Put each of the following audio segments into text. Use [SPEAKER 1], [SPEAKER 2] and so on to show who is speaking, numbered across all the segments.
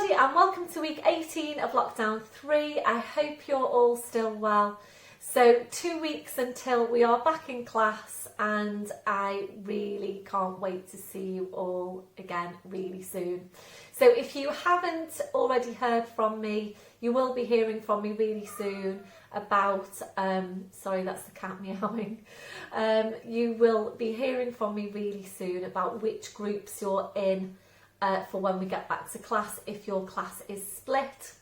[SPEAKER 1] everybody and welcome to week 18 of lockdown 3. I hope you're all still well. So 2 weeks until we are back in class and I really can't wait to see you all again really soon. So if you haven't already heard from me, you will be hearing from me really soon about, sorry that's the cat meowing, you will be hearing from me really soon about which groups you're in for when we get back to class, if your class is split.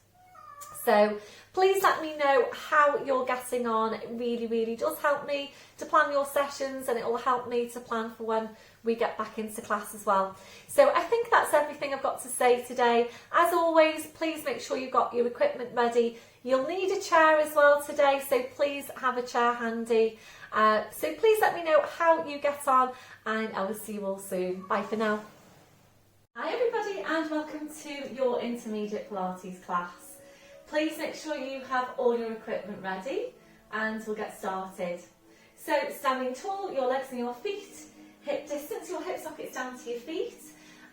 [SPEAKER 1] So please let me know how you're getting on. It really does help me to plan your sessions and it will help me to plan for when we get back into class as well. So I think that's everything I've got to say today. As always, please make sure you've got your equipment ready. You'll need a chair as well today, so please have a chair handy. So please let me know how you get on and I will see you all soon. Bye for now. Hi everybody and welcome to your intermediate Pilates class. Please make sure you have all your equipment ready and we'll get started. So standing tall, your legs and your feet, hip distance, your hip sockets down to your feet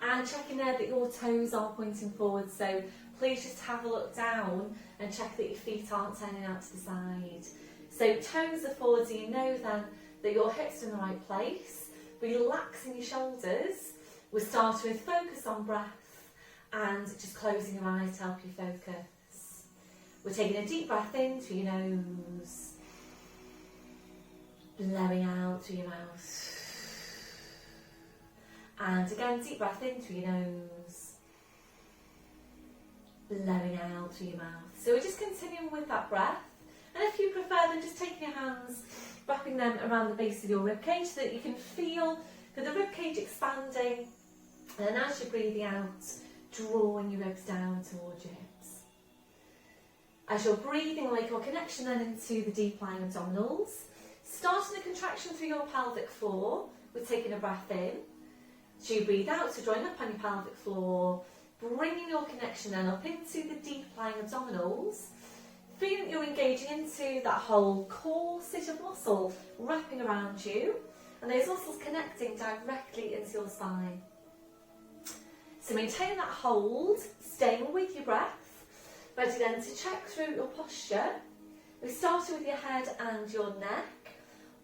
[SPEAKER 1] and checking there that your toes are pointing forward. So please just have a look down and check that your feet aren't turning out to the side. So toes are forward so you know then that your hips are in the right place. Relaxing your shoulders. We'll start with focus on breath and just closing your eyes to help you focus. We're taking a deep breath in through your nose, blowing out through your mouth. And again, deep breath in through your nose, blowing out through your mouth. So we're just continuing with that breath. And if you prefer, then just taking your hands, wrapping them around the base of your ribcage so that you can feel that the ribcage expanding. And then as you're breathing out, drawing your ribs down towards your hips. As you're breathing away, your connection then into the deep lying abdominals. Starting the contraction through your pelvic floor, we're taking a breath in. So you breathe out, so drawing up on your pelvic floor, bringing your connection then up into the deep lying abdominals. Feeling that you're engaging into that whole corset of muscle wrapping around you. And those muscles connecting directly into your spine. So maintain that hold, staying with your breath. Ready then to check through your posture. We started with your head and your neck.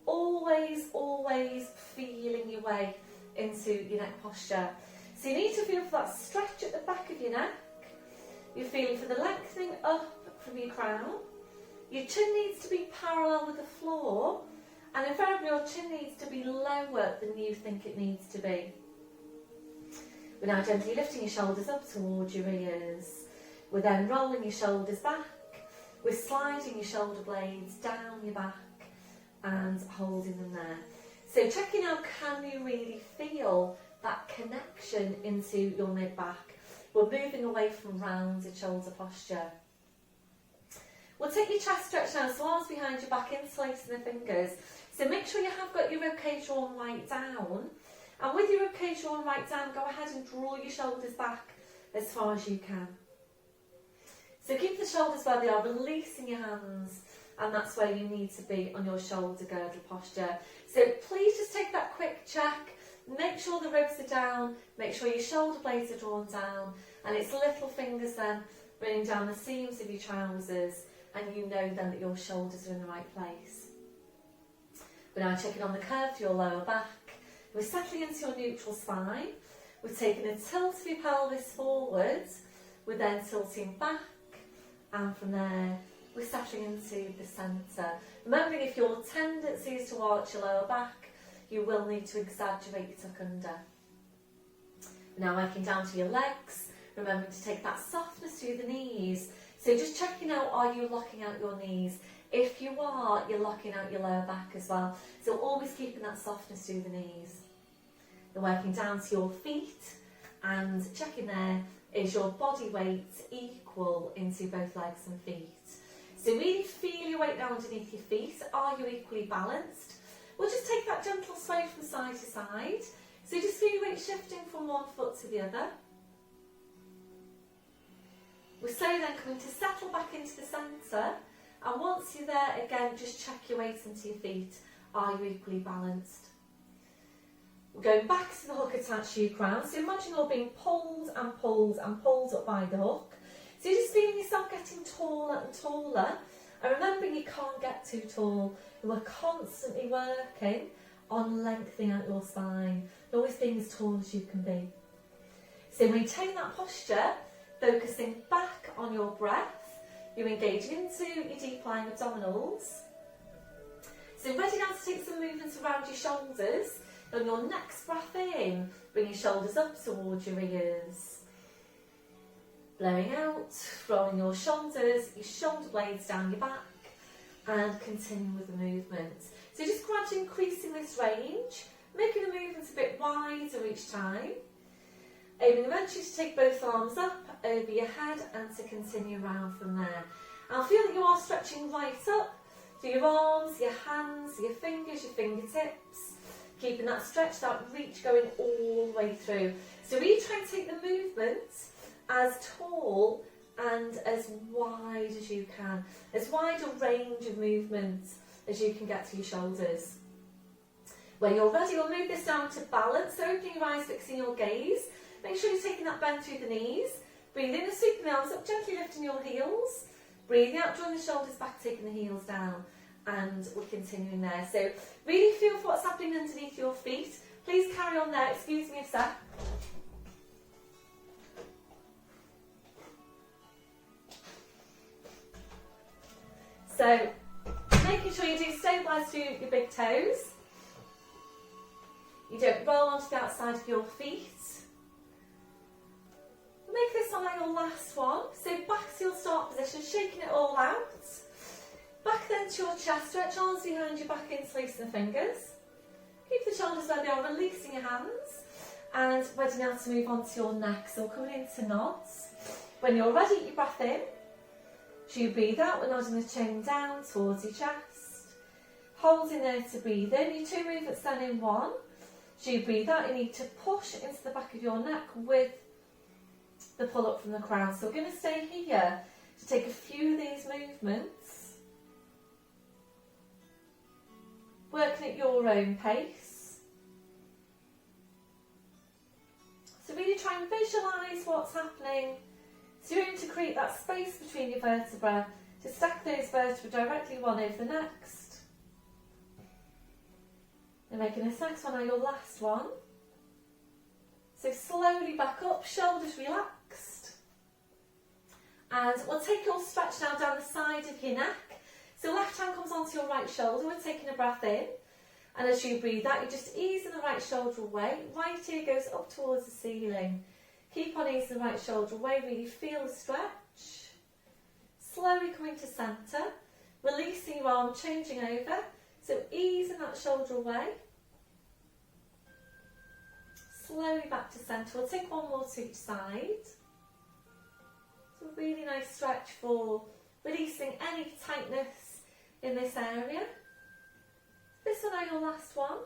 [SPEAKER 1] Always feeling your way into your neck posture. So you need to feel for that stretch at the back of your neck. You're feeling for the lengthening up from your crown. Your chin needs to be parallel with the floor. And invariably your chin needs to be lower than you think it needs to be. We're now gently lifting your shoulders up towards your ears. We're then rolling your shoulders back. We're sliding your shoulder blades down your back and holding them there. So checking out, can you really feel that connection into your mid-back? We're moving away from rounded shoulder posture. We'll take your chest stretch now, so arms behind your back, insulating the fingers. So make sure you have got your ribcage drawn right down. And with your ribcage drawn right down, go ahead and draw your shoulders back as far as you can. So keep the shoulders where they are, releasing your hands, and that's where you need to be on your shoulder girdle posture. So please just take that quick check, make sure the ribs are down, make sure your shoulder blades are drawn down, and it's little fingers then running down the seams of your trousers, and you know then that your shoulders are in the right place. We're now checking on the curve to your lower back. We're settling into your neutral spine. We're taking a tilt of your pelvis forwards. We're then tilting back. And from there, we're settling into the centre. Remembering if your tendency is to arch your lower back, you will need to exaggerate your tuck under. We're now working down to your legs. Remembering to take that softness through the knees. So just checking out, are you locking out your knees? If you are, you're locking out your lower back as well. So always keeping that softness through the knees. You're working down to your feet and checking there, is your body weight equal into both legs and feet? So really feel your weight now underneath your feet. Are you equally balanced? We'll just take that gentle sway from side to side. So just feel your weight shifting from one foot to the other. We're slowly then coming to settle back into the centre. And once you're there, again, just check your weight into your feet. Are you equally balanced? We're going back to the hook attached to your crown. So imagine you're being pulled and pulled and pulled up by the hook. So you're just feeling yourself getting taller and taller. And remembering you can't get too tall. You are constantly working on lengthening out your spine. You're always being as tall as you can be. So maintain that posture, focusing back on your breath. You're engaging into your deep lying abdominals. So ready now to take some movements around your shoulders. On your next breath in, bring your shoulders up towards your ears. Blowing out, rolling your shoulders, your shoulder blades down your back, and continue with the movement. So just gradually increasing this range, making the movements a bit wider each time. Aiming eventually to take both arms up over your head and to continue around from there. I'll feel that you are stretching right up through your arms, your hands, your fingers, your fingertips. Keeping that stretch, that reach going all the way through. So really try and take the movement as tall and as wide as you can. As wide a range of movement as you can get to your shoulders. When you're ready, we'll move this down to balance. So opening your eyes, fixing your gaze. Make sure you're taking that bend through the knees. Breathe in and sweeping the arms up, gently lifting your heels. Breathing out, drawing the shoulders back, taking the heels down. And we're continuing there. So really feel for what's happening underneath your feet. Please carry on there. Excuse me a sec. So making sure you do stabilise through your big toes. You don't roll onto the outside of your feet. Make this one your last one. So back to your start position, shaking it all out. Back then to your chest stretch, arms behind your back, interlacing the fingers. Keep the shoulders where they are, releasing your hands. And ready now to move on to your neck. So coming into nods. When you're ready, you breath in. So you breathe out, we're nodding the chin down towards your chest. Holding there to breathe in. Your two movements then in one. So you breathe out, you need to push into the back of your neck with the pull up from the crown. So we're going to stay here to take a few of these movements. Working at your own pace. So really try and visualise what's happening. So you're aiming to create that space between your vertebrae, to stack those vertebrae directly one over the next. And making this next one now your last one. So slowly back up, shoulders relaxed. And we'll take your stretch now down the side of your neck. So left hand comes onto your right shoulder, we're taking a breath in. And as you breathe out, you're just easing the right shoulder away. Right ear goes up towards the ceiling. Keep on easing the right shoulder away, really feel the stretch. Slowly coming to centre, releasing your arm, changing over. So easing that shoulder away. Slowly back to centre. We'll take one more to each side. So a really nice stretch for releasing any tightness in this area. This one now your last one.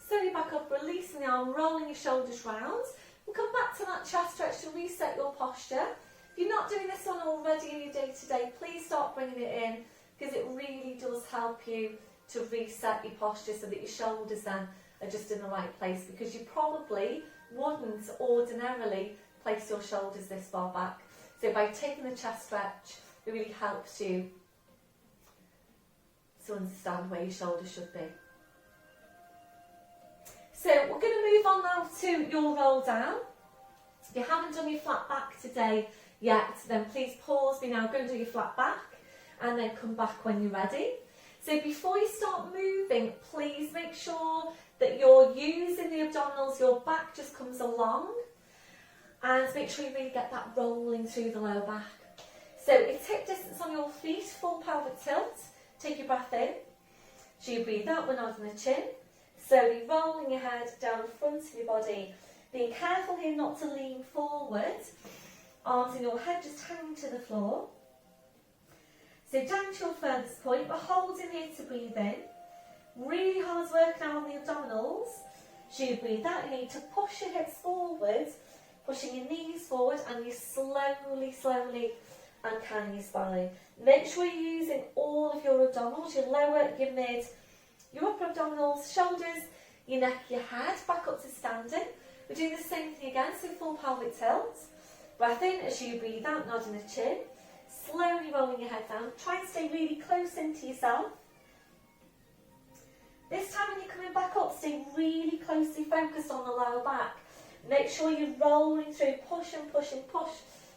[SPEAKER 1] Slowly back up, releasing the arm, rolling your shoulders round. We'll come back to that chest stretch to reset your posture. If you're not doing this one already in your day-to-day, please start bringing it in, because it really does help you to reset your posture so that your shoulders then are just in the right place, because you probably wouldn't ordinarily place your shoulders this far back. So by taking the chest stretch, it really helps you to understand where your shoulders should be. So we're going to move on now to your roll down. If you haven't done your flat back today yet, then please pause me now, go and do your flat back, and then come back when you're ready. So before you start moving, please make sure that you're using the abdominals, your back just comes along, and make sure you really get that rolling through the lower back. So it's hip distance on your feet, full pelvic tilt. Take your breath in. So you breathe out, we're nodding the chin. Slowly rolling your head down the front of your body. Being careful here not to lean forward. Arms in your head just hanging to the floor. So down to your furthest point, we're holding here to breathe in. Really hard work now on the abdominals. So you breathe out, you need to push your hips forward, pushing your knees forward, and you slowly uncurling your spine. Make sure you're using all of your abdominals, your lower, your mid, your upper abdominals, shoulders, your neck, your head, back up to standing. We're doing the same thing again, so full pelvic tilt. Breath in as you breathe out, nodding the chin. Slowly rolling your head down. Try and stay really close into yourself. This time when you're coming back up, stay really closely focused on the lower back. Make sure you're rolling through, push and push and push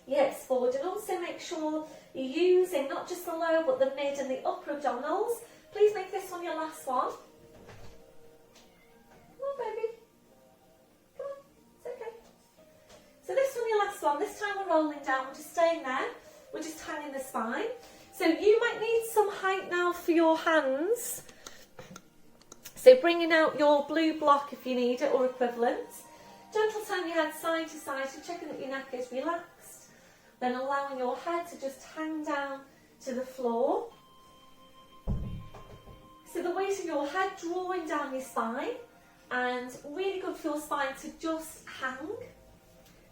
[SPEAKER 1] your hips forward. And also make sure you're using not just the lower but the mid and the upper abdominals. Please make this one your last one. Come on, baby. Come on, it's okay. So this one your last one. This time we're rolling down, we're just staying there. We're just hanging the spine. So you might need some height now for your hands. So bringing out your blue block if you need it or equivalent. Gentle turn your head side to side, so checking that your neck is relaxed. Then allowing your head to just hang down to the floor. So the weight of your head drawing down your spine, and really good for your spine to just hang.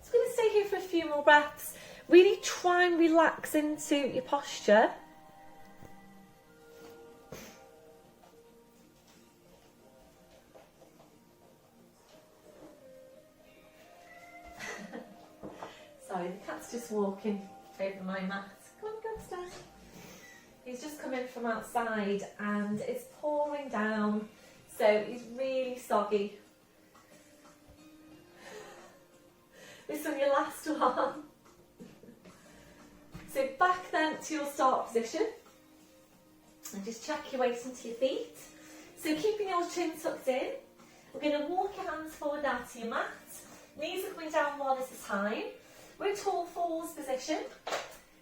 [SPEAKER 1] So we're going to stay here for a few more breaths. Really try and relax into your posture. Sorry, the cat's just walking over my mat. Come on, go upstairs. He's just come in from outside and it's pouring down, so he's really soggy. This one, your last one. So back then to your start position. And just check your weight into your feet. So keeping your chin tucked in. We're going to walk your hands forward now to your mat. Knees are coming down one at a time. We're in tall forwards position.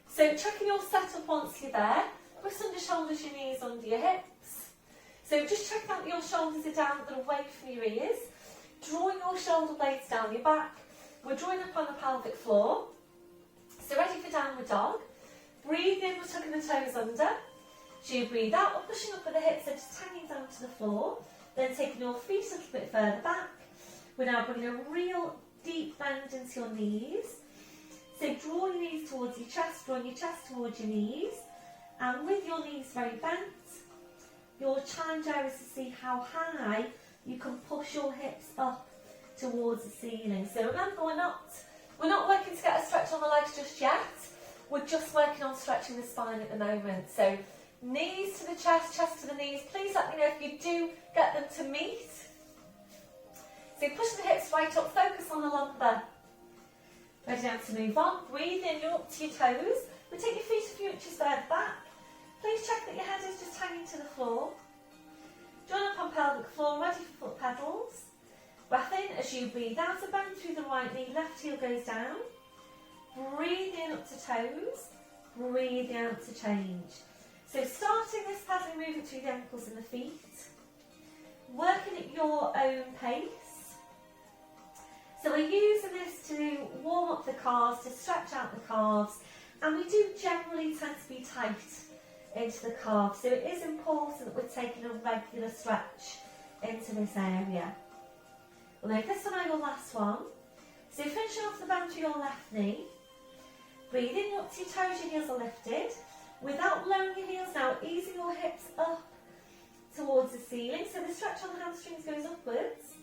[SPEAKER 1] So checking your setup once you're there. Wrists under shoulders, your knees under your hips. So just check out that your shoulders are down but away from your ears. Drawing your shoulder blades down your back. We're drawing up on the pelvic floor. So ready for downward dog. Breathe in, we're tucking the toes under. So you breathe out, we're pushing up with the hips, so just hanging down to the floor. Then taking your feet a little bit further back. We're now bringing a real deep bend into your knees. So draw your knees towards your chest, drawing your chest towards your knees. And with your knees very bent, your challenge there is to see how high you can push your hips up towards the ceiling. So remember, we're not working to get a stretch on the legs just yet. We're just working on stretching the spine at the moment. So knees to the chest, chest to the knees. Please let me know if you do get them to meet. So push the hips right up, focus on the lumbar. Ready now to move on. Breathe in, you're up to your toes. We take your feet a few inches further back. Please check that your head is just hanging to the floor. Join up on pelvic floor, ready for foot pedals. Breath in as you breathe out, a bend through the right knee, left heel goes down. Breathe in up to toes, breathe out to change. So starting this pattern, moving through the ankles and the feet. Working at your own pace. So we're using this to warm up the calves, to stretch out the calves, and we do generally tend to be tight into the calves. So it is important that we're taking a regular stretch into this area. We'll make this one your last one. So finishing off the bend to your left knee. Breathe in up to your toes, your heels are lifted. Without lowering your heels now, easing your hips up towards the ceiling. So the stretch on the hamstrings goes upwards.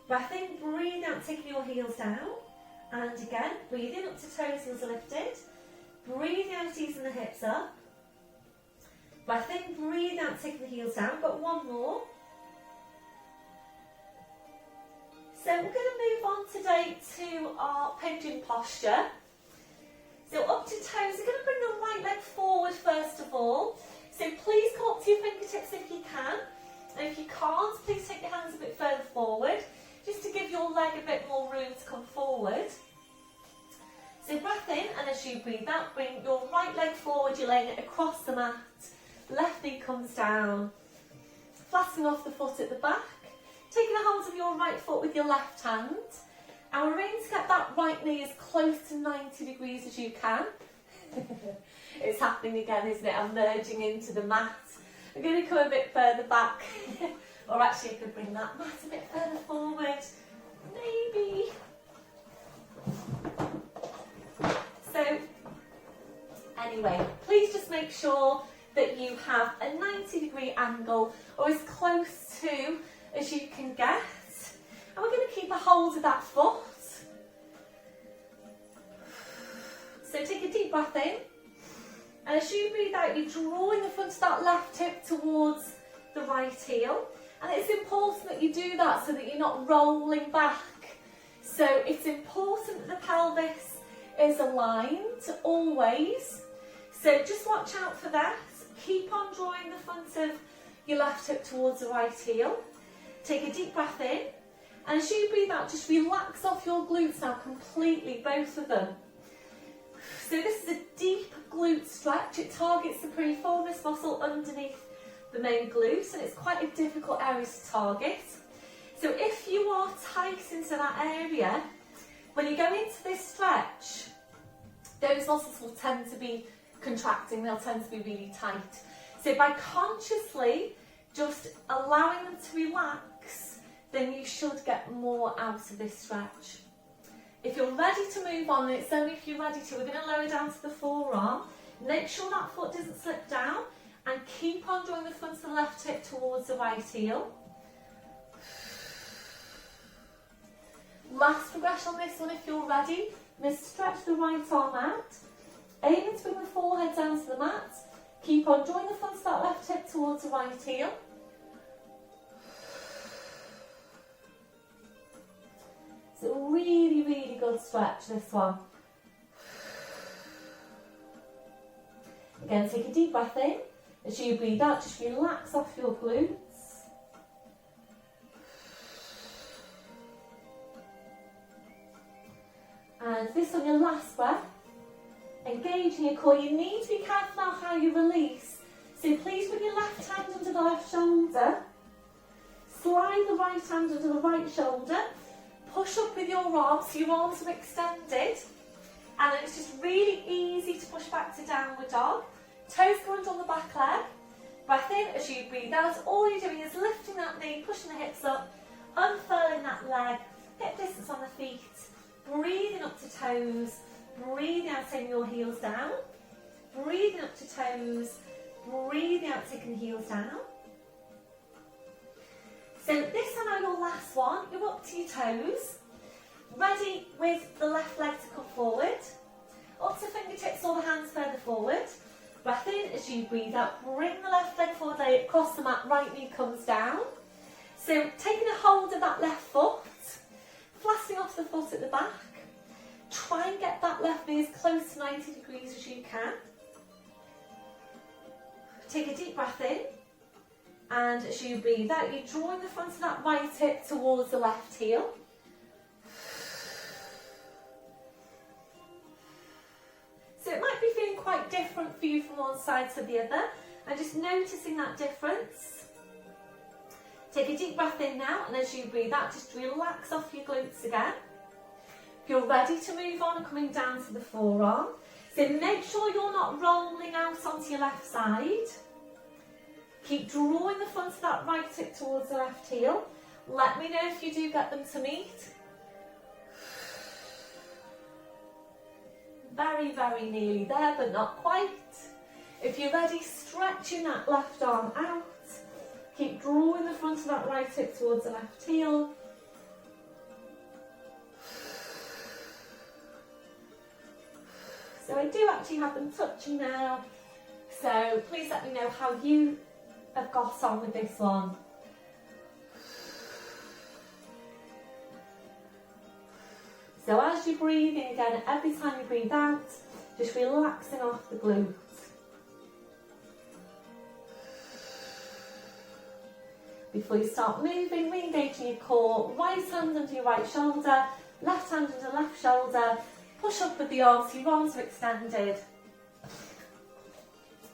[SPEAKER 1] Breath in, breathe out, taking your heels down. And again, breathe in up to toes, heels are lifted. Breathe out, easing the hips up. Breath in, breathe out, taking the heels down. Got one more. So we're going to move on today to our pigeon posture. So up to toes, we're going to bring the right leg forward first of all. So please come up to your fingertips if you can. And if you can't, please take your hands a bit further forward, just to give your leg a bit more room to come forward. So breath in, and as you breathe out, bring your right leg forward, you're laying it across the mat. Left knee comes down, flattening off the foot at the back. Taking the hold of your right foot with your left hand. And we're aiming to get that right knee as close to 90 degrees as you can. It's happening again, isn't it? I'm merging into the mat. I'm going to come a bit further back. Or actually, I could bring that mat a bit further forward. Maybe. So, anyway, please just make sure that you have a 90-degree angle or as close to as you can get. And we're going to keep a hold of that foot. So take a deep breath in. And as you breathe out, you're drawing the front of that left hip towards the right heel. And it's important that you do that so that you're not rolling back. So it's important that the pelvis is aligned always. So just watch out for that. Keep on drawing the front of your left hip towards the right heel. Take a deep breath in. And as you breathe out, just relax off your glutes now completely, both of them. So this is a deep glute stretch. It targets the piriformis muscle underneath the main glute, and it's quite a difficult area to target. So if you are tight into that area, when you go into this stretch, those muscles will tend to be contracting, they'll tend to be really tight. So by consciously just allowing them to relax, then you should get more out of this stretch. If you're ready to move on, and it's only if you're ready to, we're going to lower down to the forearm. Make sure that foot doesn't slip down, and keep on drawing the front of the left hip towards the right heel. Last progression on this one if you're ready. I'm going to stretch the right arm out. Aiming to bring the forehead down to the mat. Keep on drawing the front of that left hip towards the right heel. It's a really, really good stretch, this one. Again, take a deep breath in. As you breathe out, just relax off your glutes. And this on your last breath. Engaging your core. You need to be careful now how you release. So please put your left hand under the left shoulder. Slide the right hand under the right shoulder. Push up with your arms so your arms are extended. And then it's just really easy to push back to downward dog. Toes go under on the back leg. Breath in as you breathe out. All you're doing is lifting that knee, pushing the hips up, unfurling that leg, hip distance on the feet, breathing up to toes, breathing out, taking your heels down, breathing up to toes, breathing out, taking the heels down. So this time now your last one, you're up to your toes, ready with the left leg to come forward, up to fingertips or the hands further forward. Breath in as you breathe out, bring the left leg forward, lay it across the mat, right knee comes down. So taking a hold of that left foot, flattening off the foot at the back. Try and get that left knee as close to 90 degrees as you can. Take a deep breath in, and as you breathe out, you're drawing the front of that right hip towards the left heel. So it might be feeling quite different for you from one side to the other, and just noticing that difference. Take a deep breath in now, and as you breathe out, just relax off your glutes again. If you're ready to move on and coming down to the forearm, so make sure you're not rolling out onto your left side. Keep drawing the front of that right hip towards the left heel. Let me know if you do get them to meet. Very, very nearly there, but not quite. If you're ready, stretching that left arm out. Keep drawing the front of that right hip towards the left heel. So I do actually have them touching now. So please let me know how you have got on with this one. So as you're breathing again, every time you breathe out, just relaxing off the glutes. Before you start moving, re-engaging your core, right hand under your right shoulder, left hand under left shoulder, push up with the arms, your arms are extended.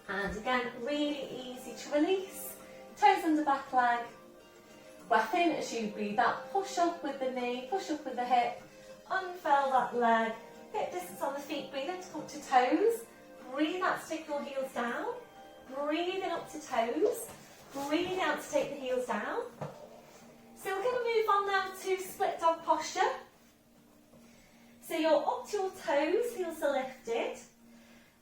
[SPEAKER 1] And again, really easy to release. Toes under back leg. Breath in as you breathe out, push up with the knee, push up with the hip, unfurl that leg, hip distance on the feet, breathe in to come to toes, breathe out to take your heels down, breathe in up to toes, breathe out to take the heels down. So we're going to move on now to split dog posture. So you're up to your toes, heels are lifted.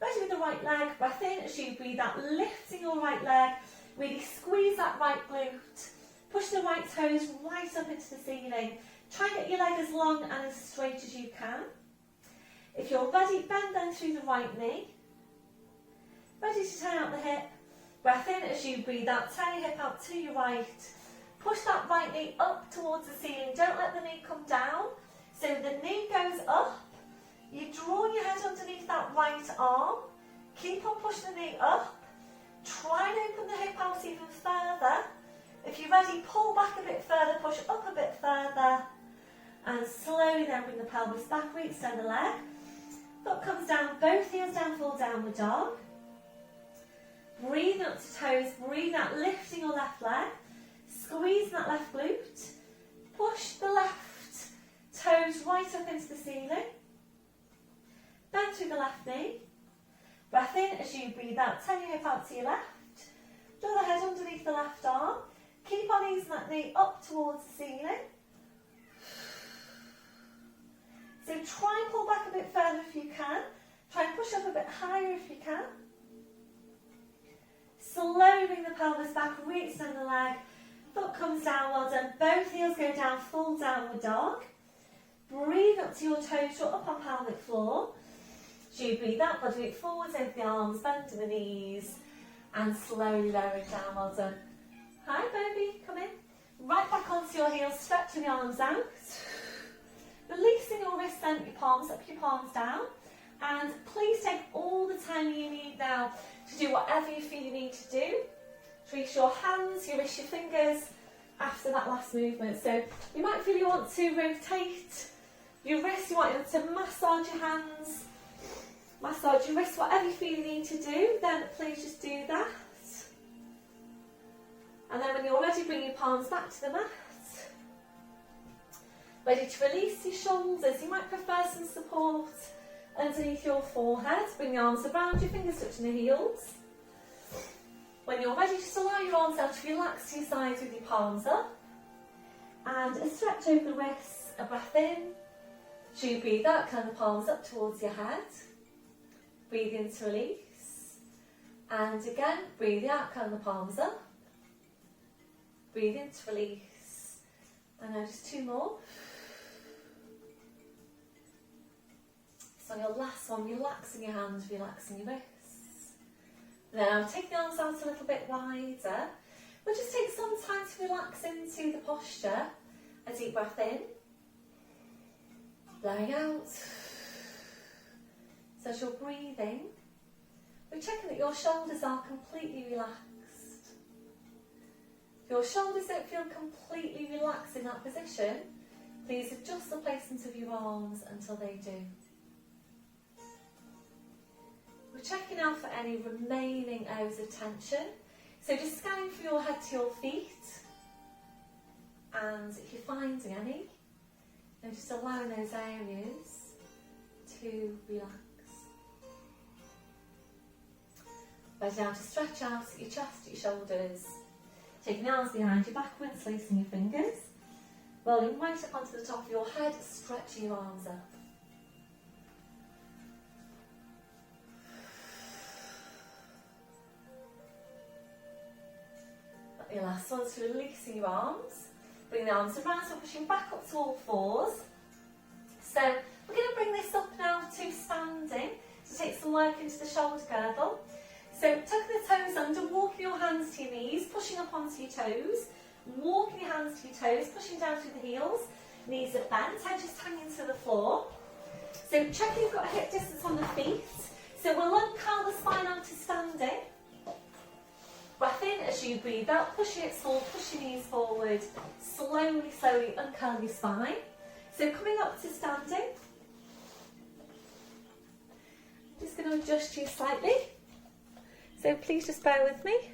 [SPEAKER 1] Ready with the right leg, breath in as you breathe out, lifting your right leg, really squeeze that right glute, Push the right toes right up into the ceiling. Try and get your leg as long and as straight as you can. If you're ready, bend then through the right knee. Ready to turn out the hip. Breath in as you breathe out. Turn your hip out to your right. Push that right knee up towards the ceiling. Don't let the knee come down. So the knee goes up. You draw your head underneath that right arm. Keep on pushing the knee up. Try and open the hip out even further. If you're ready, pull back a bit further, push up a bit further. And slowly then bring the pelvis back, extend the leg. Foot comes down, both heels down, full downward dog. Breathe up to toes, breathe out, lifting your left leg. Squeeze that left glute. Push the left toes right up into the ceiling. Bend through the left knee. Breath in as you breathe out. Turn your hip out to your left. Draw the head underneath the left arm. Keep on easing that knee up towards the ceiling. So try and pull back a bit further if you can. Try and push up a bit higher if you can. Slowly bring the pelvis back, re-extend the leg. Foot comes down, well done. Both heels go down, full downward dog. Breathe up to your toes, draw up on pelvic floor. As you breathe out, body weight forwards over the arms, bend to the knees, and slowly lower it down, well done. Hi baby, come in. Right back onto your heels, stretching the arms out. Releasing your wrists, then your palms up, your palms down. And please take all the time you need now to do whatever you feel you need to do. Release your hands, your wrists, your fingers after that last movement. So you might feel you want to rotate your wrists, you want to massage your hands, massage your wrists, whatever you feel you need to do, then please just do that. And then when you're ready, bring your palms back to the mat. Ready to release your shoulders. You might prefer some support underneath your forehead. Bring the arms around your fingers touching the heels. When you're ready, just allow your arms down to relax to your sides with your palms up. And a stretch over the wrists, a breath in. As you breathe out, curl the palms up towards your head. Breathe in to release. And again, breathe out, curl the palms up. Breathe in to release. And now just two more. So your last one, relaxing your hands, relaxing your wrists. Now take the arms out a little bit wider. We'll just take some time to relax into the posture. A deep breath in. Blowing out. So as you're breathing, we're checking that your shoulders are completely relaxed. If your shoulders don't feel completely relaxed in that position, please adjust the placement of your arms until they do. We're checking out for any remaining areas of tension. So just scanning from your head to your feet. And if you're finding any, then just allowing those areas to relax. Ready now to stretch out at your chest, your shoulders. Taking the arms behind your back, interlacing your fingers. Rolling right up onto the top of your head, stretching your arms up. Your last one is releasing your arms. Bring the arms around, so pushing back up to all fours. So we're going to bring this up now to standing to take some work into the shoulder girdle. So tuck the toes under, walking your hands to your knees, pushing up onto your toes, walking your hands to your toes, pushing down through the heels, knees are bent, head just hanging to the floor. So check you've got a hip distance on the feet. So we'll uncurl the spine onto standing. Breath in as you breathe out, push your hips forward, push your knees forward. Slowly, slowly uncurl your spine. So coming up to standing. I'm just going to adjust you slightly. So please just bear with me.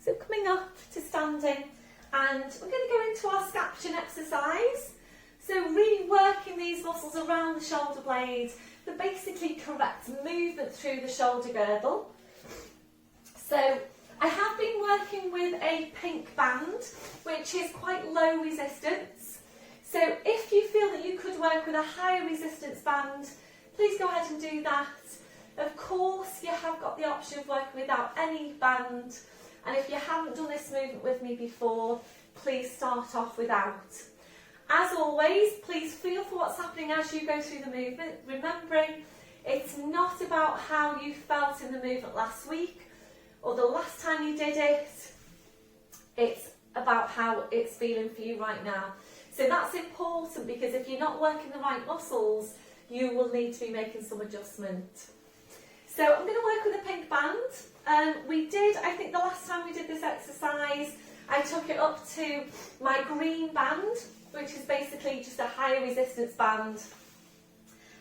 [SPEAKER 1] So coming up to standing, and we're going to go into our scaption exercise. So really working these muscles around the shoulder blade, the basically correct movement through the shoulder girdle. So I have been working with a pink band, which is quite low resistance. So if you feel that you could work with a higher resistance band, please go ahead and do that. Of course, you have got the option of working without any band, And if you haven't done this movement with me before, please start off without. As always, please feel for what's happening as you go through the movement, remembering it's not about how you felt in the movement last week or the last time you did it. It's about how it's feeling for you right now. So that's important, because if you're not working the right muscles, you will need to be making some adjustment. So I'm going to work with a pink band. I think the last time we did this exercise, I took it up to my green band, which is basically just a higher resistance band.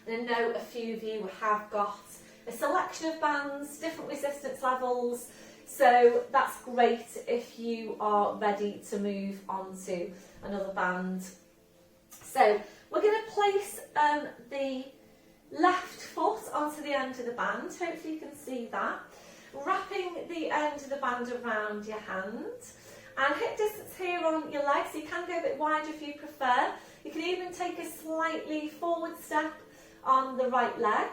[SPEAKER 1] And I know a few of you have got a selection of bands, different resistance levels, so that's great if you are ready to move on to another band. So we're going to place the left foot onto the end of the band, hopefully you can see that, wrapping the end of the band around your hand, and hip distance here on your legs. You can go a bit wider if you prefer. You can even take a slightly forward step on the right leg.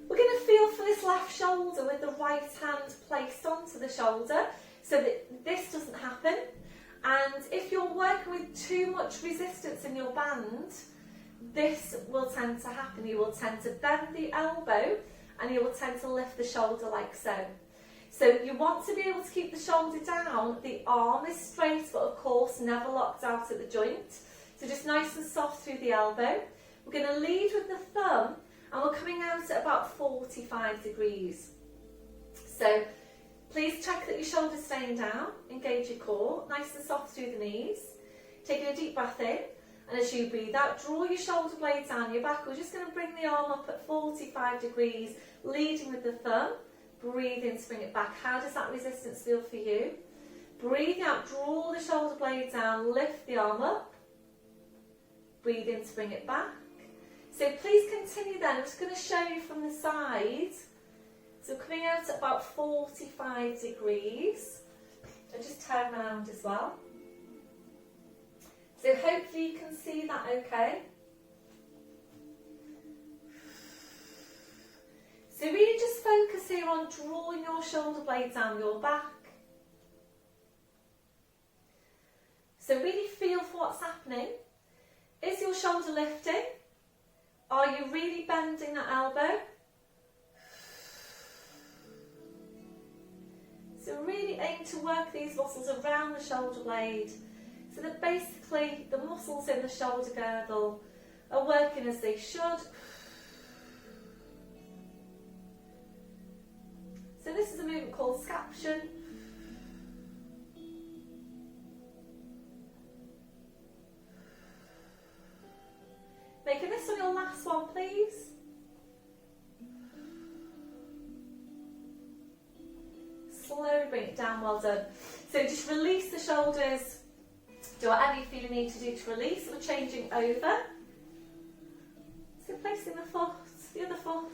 [SPEAKER 1] We're going to feel for this left shoulder with the right hand placed onto the shoulder so that this doesn't happen. And if you're working with too much resistance in your band, this will tend to happen. You will tend to bend the elbow and you will tend to lift the shoulder like so. So you want to be able to keep the shoulder down, the arm is straight but of course never locked out at the joint. So just nice and soft through the elbow. We're going to lead with the thumb and we're coming out at about 45 degrees. So please check that your shoulder's staying down, engage your core, nice and soft through the knees. Taking a deep breath in, and as you breathe out, draw your shoulder blades down your back. We're just going to bring the arm up at 45 degrees, leading with the thumb. Breathe in to bring it back. How does that resistance feel for you? Breathe out, draw the shoulder blade down, lift the arm up. Breathe in to bring it back. So please continue then. I'm just going to show you from the side. So coming out at about 45 degrees. And just turn around as well. So hopefully you can see that okay. So really just focus here on drawing your shoulder blade down your back. So really feel for what's happening. Is your shoulder lifting? Are you really bending that elbow? So really aim to work these muscles around the shoulder blade so that basically the muscles in the shoulder girdle are working as they should. So this is a movement called scaption. Making this one your last one, please. Slowly bring it down, well done. So just release the shoulders. Do whatever you feel you need to do to release. We're changing over. So placing the foot, the other foot,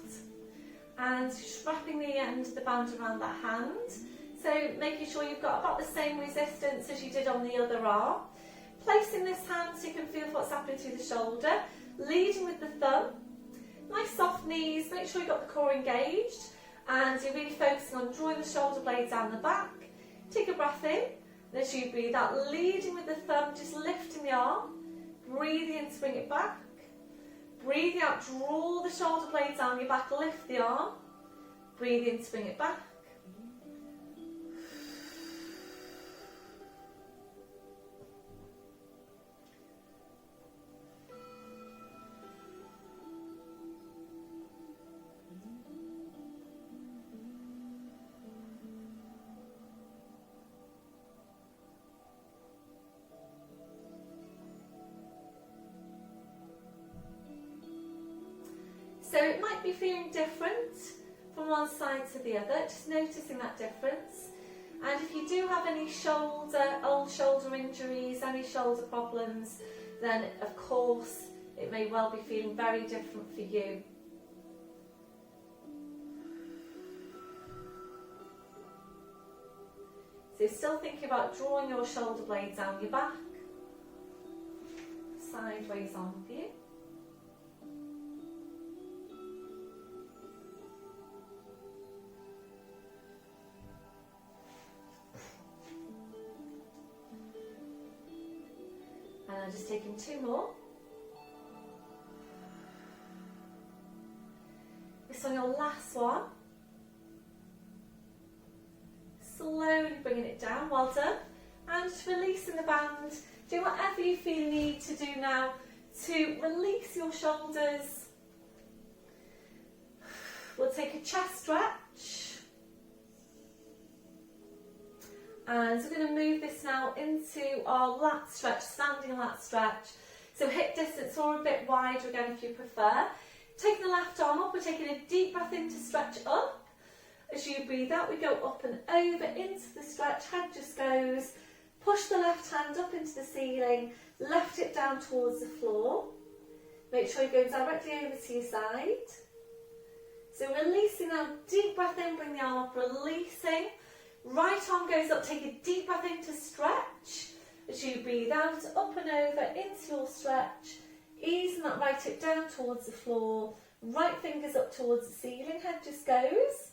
[SPEAKER 1] and just wrapping the end of the band around that hand. So making sure you've got about the same resistance as you did on the other arm. Placing this hand so you can feel what's happening to the shoulder. Leading with the thumb. Nice soft knees, make sure you've got the core engaged. And you're really focusing on drawing the shoulder blade down the back. Take a breath in. And as you breathe out, leading with the thumb, just lifting the arm. Breathing in to bring it back. Breathing out, draw the shoulder blade down your back, lift the arm. Breathe in to bring it back. So it might be feeling different from one side to the other, just noticing that difference. And if you do have any old shoulder injuries, any shoulder problems, then of course it may well be feeling very different for you. So still thinking about drawing your shoulder blade down your back, sideways on view. And just taking 2 more. This on your last one. Slowly bringing it down, well done. And just releasing the band. Do whatever you feel you need to do now to release your shoulders. We'll take a chest stretch. And we're going to move this now into our lat stretch, standing lat stretch. So hip distance or a bit wider again if you prefer. Taking the left arm up, we're taking a deep breath in to stretch up. As you breathe out, we go up and over into the stretch, head just goes. Push the left hand up into the ceiling, left hip down towards the floor. Make sure you're going directly over to your side. So releasing now, deep breath in, bring the arm up, releasing. Right arm goes up, take a deep breath in to stretch. As you breathe out, up and over into your stretch. Easing that right hip down towards the floor. Right fingers up towards the ceiling, head just goes.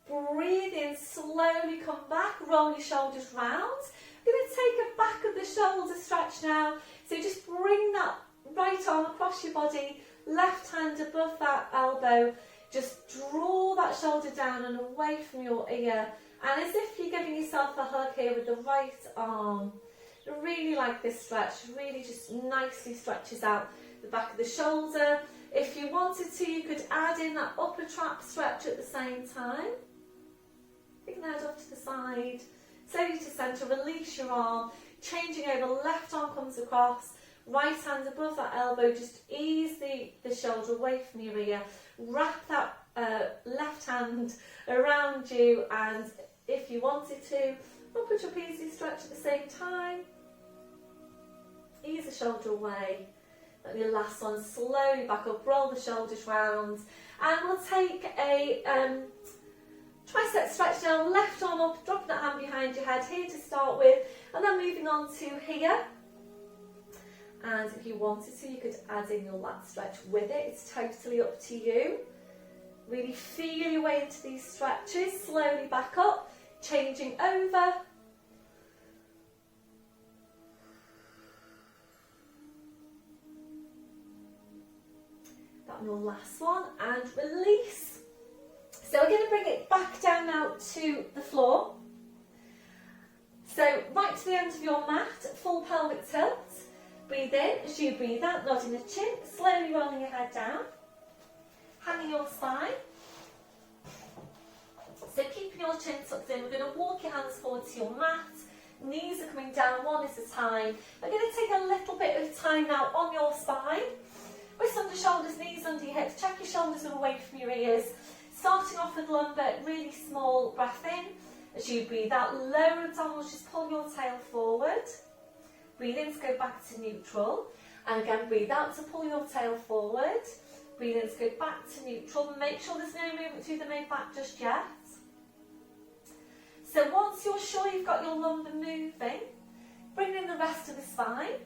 [SPEAKER 1] Breathe in, slowly come back, roll your shoulders round. We're going to take a back of the shoulder stretch now. So just bring that right arm across your body, left hand above that elbow. Just draw that shoulder down and away from your ear. And as if you're giving yourself a hug here with the right arm. I really like this stretch, really just nicely stretches out the back of the shoulder. If you wanted to, you could add in that upper trap stretch at the same time. Take the head off to the side, slowly to centre, release your arm, changing over, left arm comes across, right hand above that elbow, just ease the shoulder away from your ear, wrap that left hand around you, and if you wanted to, upper trapezius stretch at the same time, ease the shoulder away. And your last one, slowly back up, roll the shoulders round, and we'll take a tricep stretch down, left arm up, dropping that hand behind your head here to start with, and then moving on to here. And if you wanted to, you could add in your lat stretch with it. It's totally up to you. Really feel your way into these stretches, slowly back up, changing over. That your last one, and release. So we're going to bring it back down now to the floor. So right to the end of your mat, full pelvic tilt. Breathe in, as you breathe out, nodding the chin, slowly rolling your head down. Hanging your spine. So keeping your chin tucked in, we're going to walk your hands forward to your mat. Knees are coming down one at a time. We're going to take a little bit of time now on your spine. Wrists under shoulders, knees under your hips. Check your shoulders are away from your ears. Starting off with lumbar, really small breath in. As you breathe out, lower abdominals, just pull your tail forward. Breathe in to go back to neutral. And again, breathe out to pull your tail forward. Breathe in to go back to neutral. Make sure there's no movement through the mid-back just yet. So once you're sure you've got your lumbar moving, bring in the rest of the spine.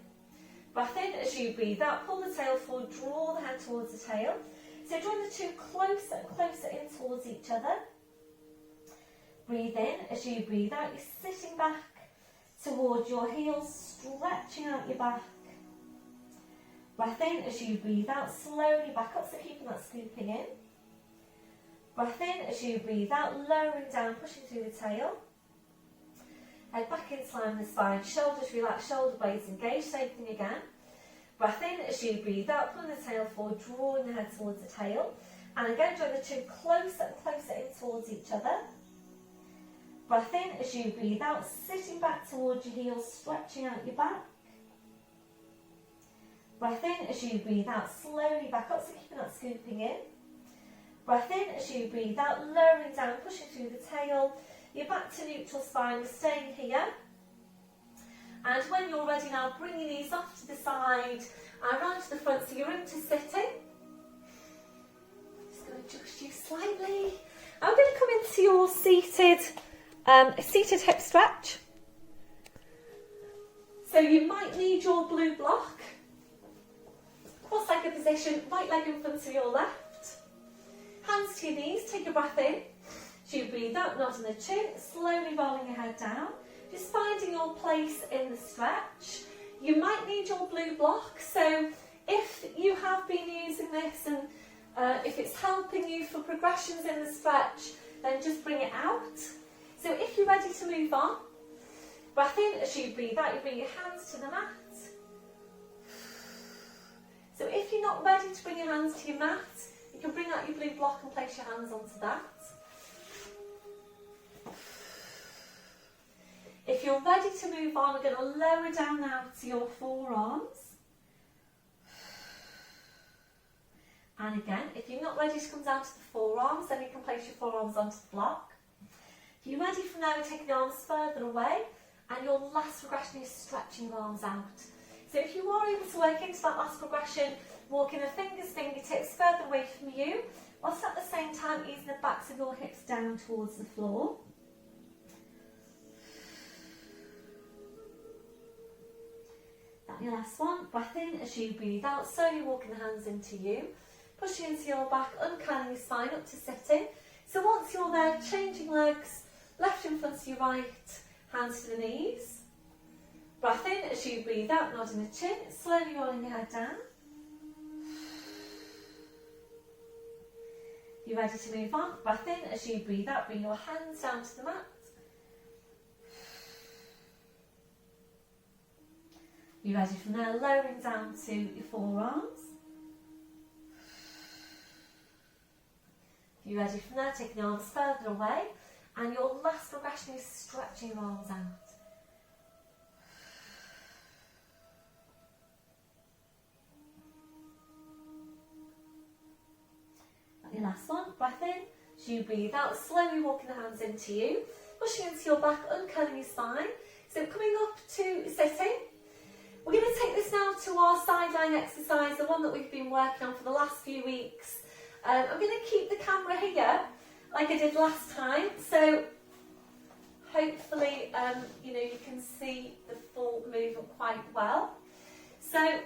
[SPEAKER 1] Breath in as you breathe out, pull the tail forward, draw the head towards the tail. So drawing the two closer and closer in towards each other. Breathe in as you breathe out, you're sitting back towards your heels, stretching out your back. Breath in as you breathe out, slowly back up, so keeping that scooping in. Breath in as you breathe out, lowering down, pushing through the tail. Head back into line with the spine, shoulders relaxed, shoulder blades engaged, same thing again. Breath in as you breathe out, pulling the tail forward, drawing the head towards the tail. And again, draw the two closer and closer in towards each other. Breath in as you breathe out, sitting back towards your heels, stretching out your back. Breath in as you breathe out, slowly back up, so keeping that scooping in. Breath in as you breathe out, lowering down, pushing through the tail. You're back to neutral spine, we're staying here. And when you're ready now, bring your knees off to the side and round to the front, so you're into sitting. Just going to adjust you slightly. I'm going to come into your seated hip stretch. So you might need your blue block. Cross-legged position, right leg in front of your left. Hands to your knees, take a breath in. As you breathe out, nodding the chin, slowly rolling your head down. just finding your place in the stretch. You might need your blue block, so if you have been using this and if it's helping you for progressions in the stretch, then just bring it out. So if you're ready to move on, breath in as you breathe out, you bring your hands to the mat. So if you're not ready to bring your hands to your mat, you can bring out your blue block and place your hands onto that. If you're ready to move on, we're going to lower down now to your forearms. And again, if you're not ready to come down to the forearms, then you can place your forearms onto the block. If you're ready from there, we're taking the arms further away, and your last progression is stretching your arms out. So if you are able to work into that last progression, walking the fingers, fingertips further away from you, whilst at the same time easing the backs of your hips down towards the floor. That's your last one. Breath in as you breathe out, slowly walking the hands into you. Pushing into your back, uncurling your spine up to sitting. So once you're there, changing legs, left in front of your right, hands to the knees. Breath in as you breathe out, nodding the chin, slowly rolling your head down. You're ready to move on. Breath in as you breathe out, bring your hands down to the mat. You're ready from there, lowering down to your forearms. You're ready from there, taking your arms further away, and your last progression is stretching your arms out. And your last one, breath in, as you breathe out, slowly walking the hands into you, pushing into your back, uncurling your spine. So coming up to sitting. We're going to take this now to our sideline exercise, the one that we've been working on for the last few weeks. I'm going to keep the camera here, like I did last time, so hopefully you can see the full movement quite well. So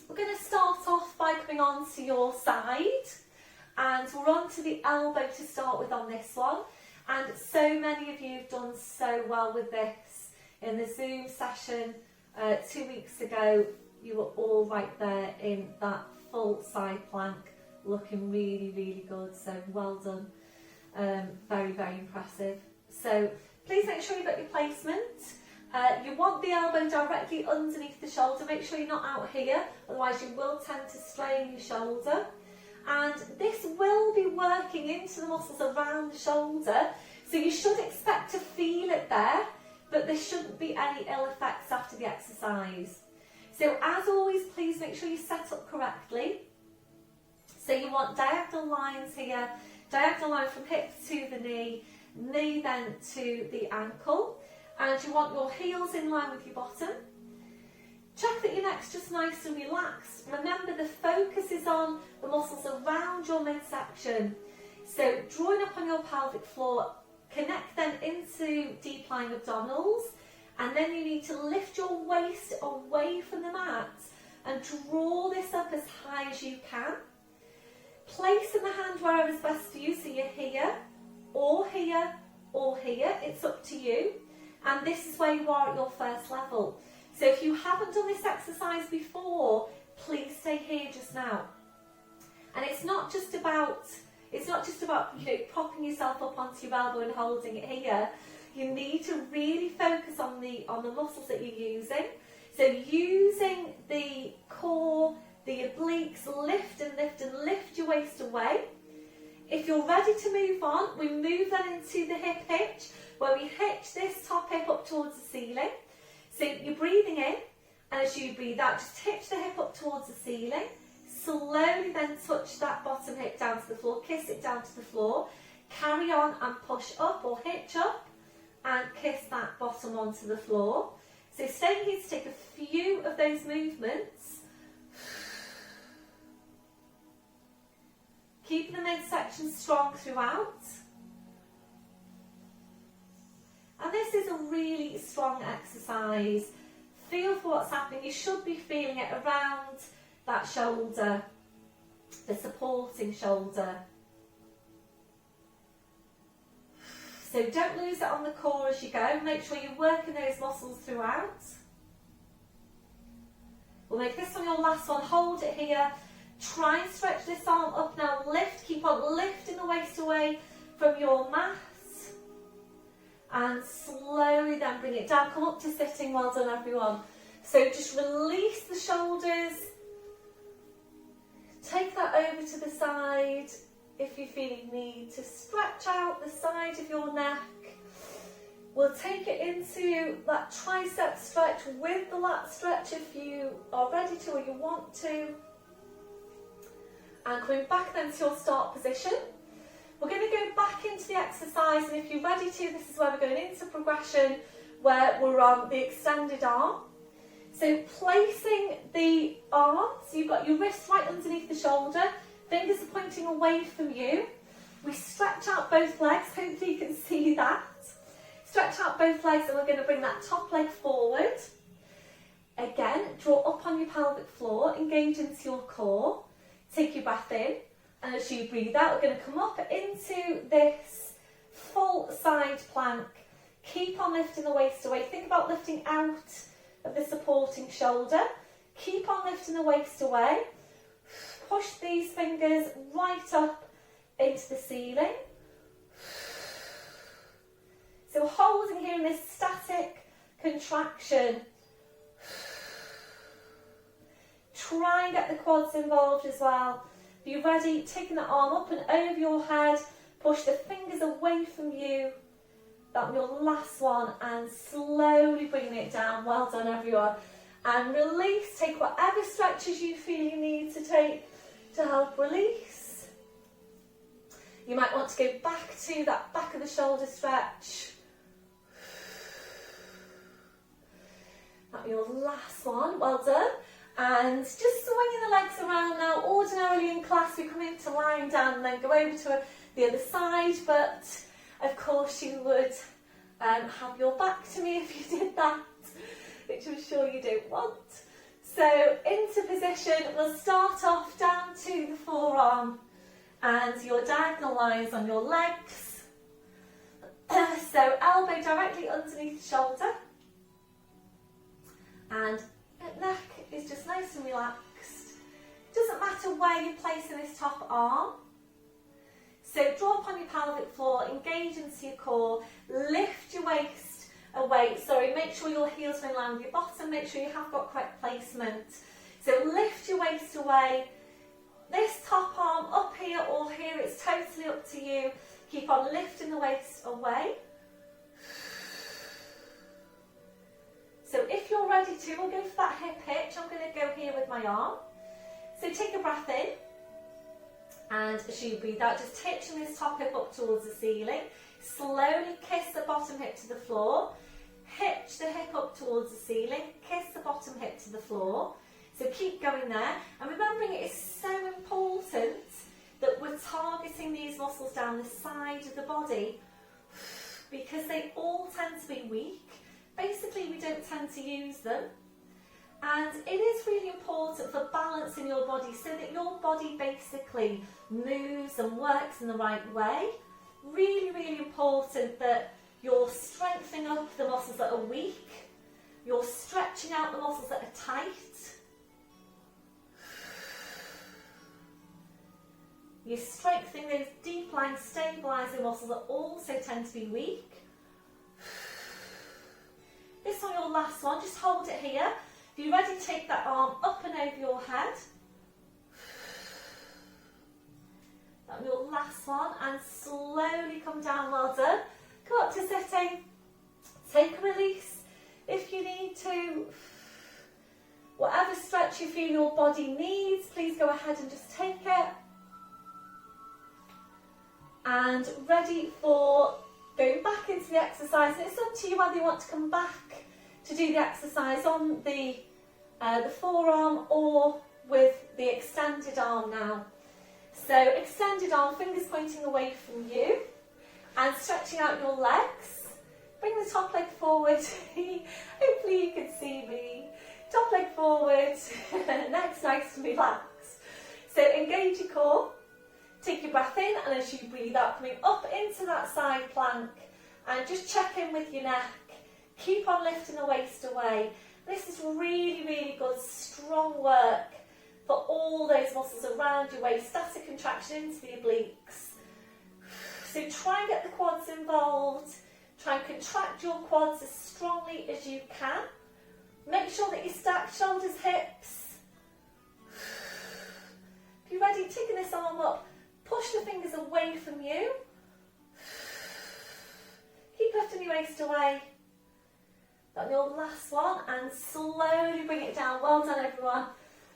[SPEAKER 1] we're going to start off by coming on to your side, and we're on to the elbow to start with on this one. And so many of you have done so well with this in the Zoom session 2 weeks ago. You were all right there in that full side plank, looking really, really good. So well done. Very, very impressive. So please make sure you've got your placement. You want the elbow directly underneath the shoulder. Make sure you're not out here, otherwise you will tend to strain your shoulder. And this will be working into the muscles around the shoulder, so you should expect to feel it there, but there shouldn't be any ill effects after the exercise. So as always, please make sure you set up correctly. So you want diagonal lines here, diagonal line from hip to the knee, knee then to the ankle, and you want your heels in line with your bottom. Check that your neck's just nice and relaxed. Remember, the focus is on the muscles around your midsection. So drawing up on your pelvic floor, connect then into deep lying abdominals, and then you need to lift your waist away from the mat and draw this up as high as you can. Placing the hand wherever is best for you, so you're here, or here, or here, it's up to you. And this is where you are at your first level. So if you haven't done this exercise before, please stay here just now. And it's not just about propping yourself up onto your elbow and holding it here. You need to really focus on the muscles that you're using. So using the core, the obliques, lift and lift and lift your waist away. If you're ready to move on, we move then into the hip hitch, where we hitch this top hip up towards the ceiling. So you're breathing in, and as you breathe out, just hitch the hip up towards the ceiling. Slowly then touch that bottom hip down to the floor, kiss it down to the floor. Carry on and push up or hitch up and kiss that bottom onto the floor. So staying here to take a few of those movements. Keeping the midsection strong throughout. And this is a really strong exercise. Feel for what's happening. You should be feeling it around that shoulder, the supporting shoulder. So don't lose it on the core as you go. Make sure you're working those muscles throughout. We'll make this one your last one. Hold it here. Try and stretch this arm up now. Lift. Keep on lifting the waist away from your mat. And slowly then bring it down. Come up to sitting. Well done, everyone. So just release the shoulders. Take that over to the side. If you feel you need to stretch out the side of your neck. We'll take it into that tricep stretch with the lat stretch if you are ready to or you want to. And coming back then to your start position. We're going to go back into the exercise, and if you're ready to, this is where we're going into progression where we're on the extended arm. So placing the arm, so you've got your wrist right underneath the shoulder, fingers are pointing away from you. We stretch out both legs, hopefully you can see that. Stretch out both legs and we're going to bring that top leg forward. Again, draw up on your pelvic floor, engage into your core. Take your breath in, and as you breathe out, we're going to come up into this full side plank. Keep on lifting the waist away. Think about lifting out of the supporting shoulder. Keep on lifting the waist away. Push these fingers right up into the ceiling. So we're holding here in this static contraction. Try and get the quads involved as well. If you're ready, taking the arm up and over your head, push the fingers away from you. That'll be your last one, and slowly bringing it down. Well done, everyone. And release. Take whatever stretches you feel you need to take to help release. You might want to go back to that back of the shoulder stretch. That'll be your last one. Well done. And just swinging the legs around now. Ordinarily in class we come into lying down and then go over to the other side, but of course you would have your back to me if you did that, which I'm sure you don't want. So into position, we'll start off down to the forearm and your diagonal lines on your legs. So elbow directly underneath the shoulder, and neck is just nice and relaxed. Doesn't matter where you're placing this top arm. So draw up on your pelvic floor, engage into your core, lift your waist away. Sorry, make sure your heels are in line with your bottom, make sure you have got correct placement. So lift your waist away. This top arm up here or here, it's totally up to you. Keep on lifting the waist away. So if you're ready to, we'll go for that hip hitch. I'm going to go here with my arm. So take a breath in. And as you breathe out, just hitching this top hip up towards the ceiling. Slowly kiss the bottom hip to the floor. Hitch the hip up towards the ceiling. Kiss the bottom hip to the floor. So keep going there. And remembering it is so important that we're targeting these muscles down the side of the body because they all tend to be weak. Basically, we don't tend to use them. And it is really important for balance in your body so that your body basically moves and works in the right way. Really, really important that you're strengthening up the muscles that are weak. You're stretching out the muscles that are tight. You're strengthening those deep lying stabilising muscles that also tend to be weak. This one, your last one, just hold it here. If you're ready, take that arm up and over your head. That'll be your last one, and slowly come down. Well done. Come up to sitting. Take a release if you need to. Whatever stretch you feel your body needs, please go ahead and just take it. And ready for going back into the exercise. And it's up to you whether you want to come back to do the exercise on the forearm or with the extended arm now. So extended arm, fingers pointing away from you and stretching out your legs. Bring the top leg forward. Hopefully you can see me. Top leg forward, neck's nice and relaxed. So engage your core. Take your breath in, and as you breathe out, coming up into that side plank, And just check in with your neck. Keep on lifting the waist away. This is really, really good, strong work for all those muscles around your waist. Static contraction into the obliques. So try and get the quads involved. Try and contract your quads as strongly as you can. Make sure that you stack shoulders, hips. If you're ready, taking this arm up, push the fingers away from you. Keep lifting your waist away. Got your last one, and slowly bring it down. Well done, everyone.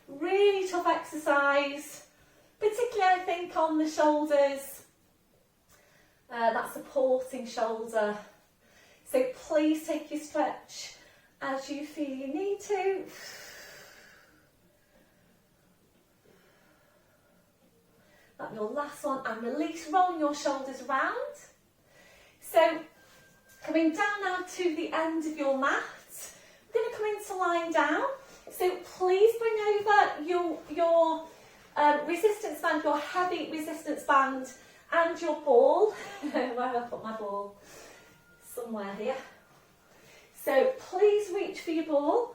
[SPEAKER 1] Really tough exercise, particularly I think on the shoulders, that supporting shoulder. So please take your stretch as you feel you need to. Got your last one, and release, rolling your shoulders round. So coming down now to the end of your mat, we're going to come into lying down. So please bring over your resistance band, your heavy resistance band, and your ball. Where have I put my ball? Somewhere here. So please reach for your ball.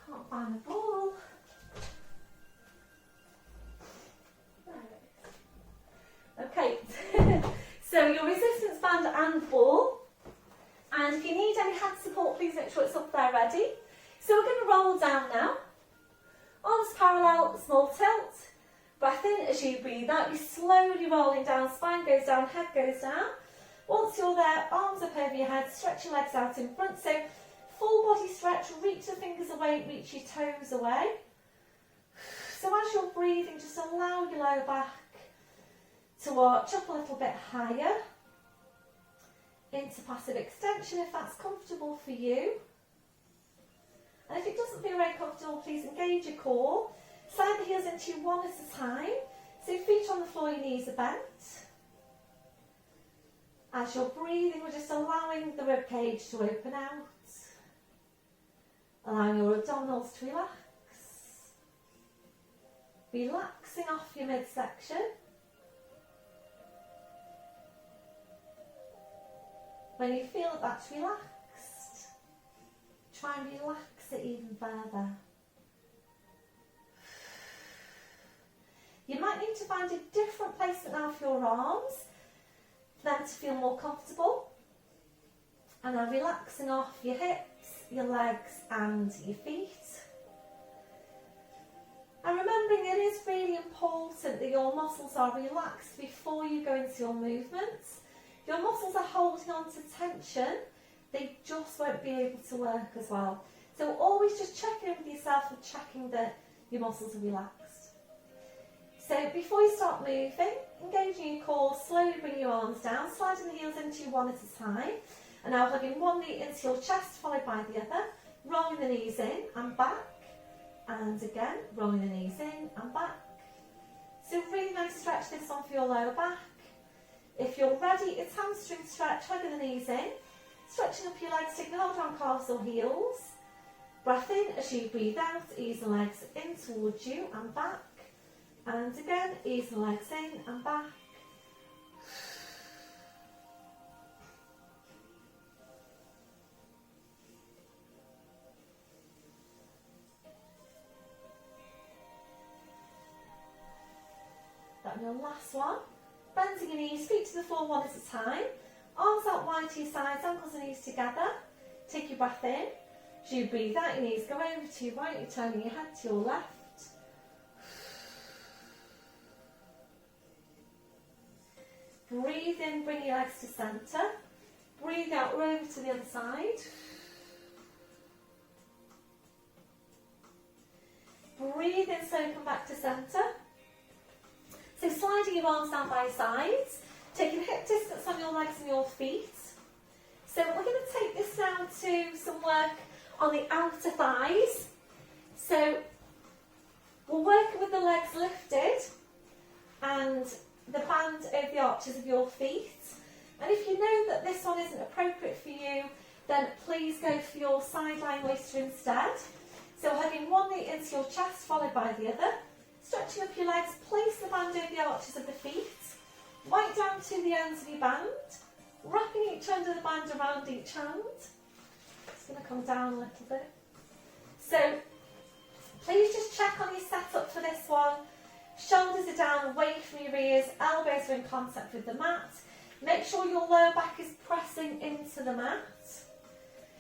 [SPEAKER 1] Can't find the ball. There it is. Okay. So your resistance band and ball. And if you need any hand support, please make sure it's up there ready. So we're going to roll down now. Arms parallel, small tilt. Breath in as you breathe out. You're slowly rolling down, spine goes down, head goes down. Once you're there, arms up over your head, stretch your legs out in front. So full body stretch, reach the fingers away, reach your toes away. So as you're breathing, just allow your lower back to arch up a little bit higher into passive extension if that's comfortable for you. And if it doesn't feel very comfortable, please engage your core. Slide the heels into you one at a time. So feet on the floor, your knees are bent. As you're breathing, we're just allowing the rib cage to open out. Allowing your abdominals to relax. Relaxing off your midsection. When you feel that that's relaxed, try and relax it even further. You might need to find a different placement now for your arms for them to feel more comfortable. And then relaxing off your hips, your legs and your feet. And remembering it is really important that your muscles are relaxed before you go into your movements. Your muscles are holding on to tension, they just won't be able to work as well. So always just checking in with yourself and checking that your muscles are relaxed. So before you start moving, engaging your core, slowly bring your arms down, sliding the heels into you one at a time. And now hugging one knee into your chest, followed by the other. Rolling the knees in and back. And again, rolling the knees in and back. So really nice stretch this one for your lower back. If you're ready, it's hamstring stretch, hugging the knees in. Stretching up your legs, taking hold on calves or heels. Breath in as you breathe out, ease the legs in towards you and back. And again, ease the legs in and back. That your last one. Bending your knees, feet to the floor one at a time. Arms out wide to your sides, ankles and knees together. Take your breath in. As you breathe out, your knees go over to your right, you're turning your head to your left. Breathe in, bring your legs to centre. Breathe out, roll over to the other side. Breathe in, slowly come back to centre. So sliding your arms down by your sides, taking hip distance on your legs and your feet. So we're going to take this now to some work on the outer thighs. So we're working with the legs lifted and the band over the arches of your feet. And if you know that this one isn't appropriate for you, then please go for your side lying waster instead. So hugging one knee into your chest, followed by the other. Stretching up your legs, place the band over the arches of the feet. Right down to the ends of your band. Wrapping each end of the band around each hand. It's going to come down a little bit. So please just check on your setup for this one. Shoulders are down away from your ears, elbows are in contact with the mat. Make sure your lower back is pressing into the mat.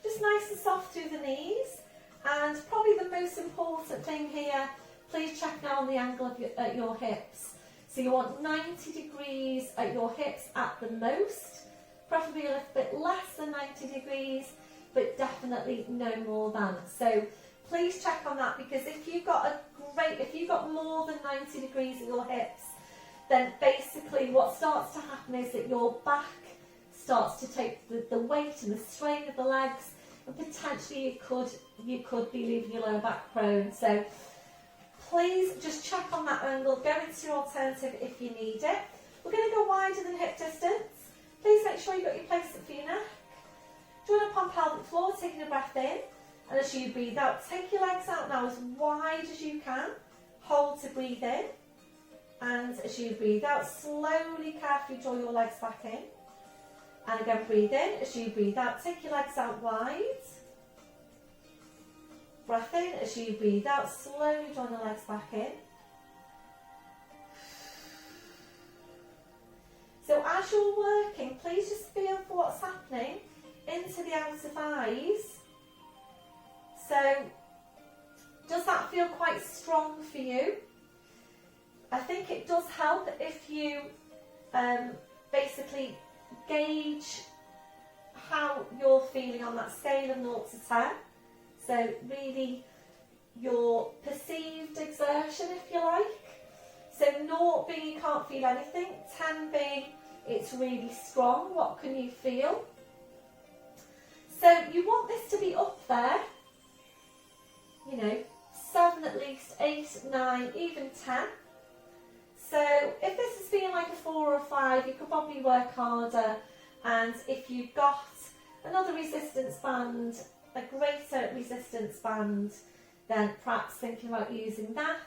[SPEAKER 1] Just nice and soft through the knees. And probably the most important thing here, please check now on the angle of your hips. So you want 90 degrees at your hips at the most, preferably a little bit less than 90 degrees, but definitely no more than. So please check on that, because if you've got more than 90 degrees at your hips, then basically what starts to happen is that your back starts to take the weight and the strain of the legs, and potentially you could be leaving your lower back prone. So please just check on that angle, go into your alternative if you need it. We're going to go wider than hip distance. Please make sure you've got your placement for your neck. Join up on pelvic floor, taking a breath in, and as you breathe out, take your legs out now as wide as you can. Hold to breathe in, and as you breathe out, slowly, carefully draw your legs back in. And again, breathe in. As you breathe out, take your legs out wide. Breath in. As you breathe out, slowly draw the legs back in. So as you're working, please just feel for what's happening into the outer thighs. So does that feel quite strong for you? I think it does help if you basically gauge how you're feeling on that scale of 0 to 10. So really your perceived exertion, if you like. So 0 being you can't feel anything, 10 being it's really strong. What can you feel? So you want this to be up there, you know, 7 at least, 8, 9, even 10. So if this is feeling like a 4 or a 5, you could probably work harder. And if you've got another resistance band, a greater resistance band, then perhaps thinking about using that.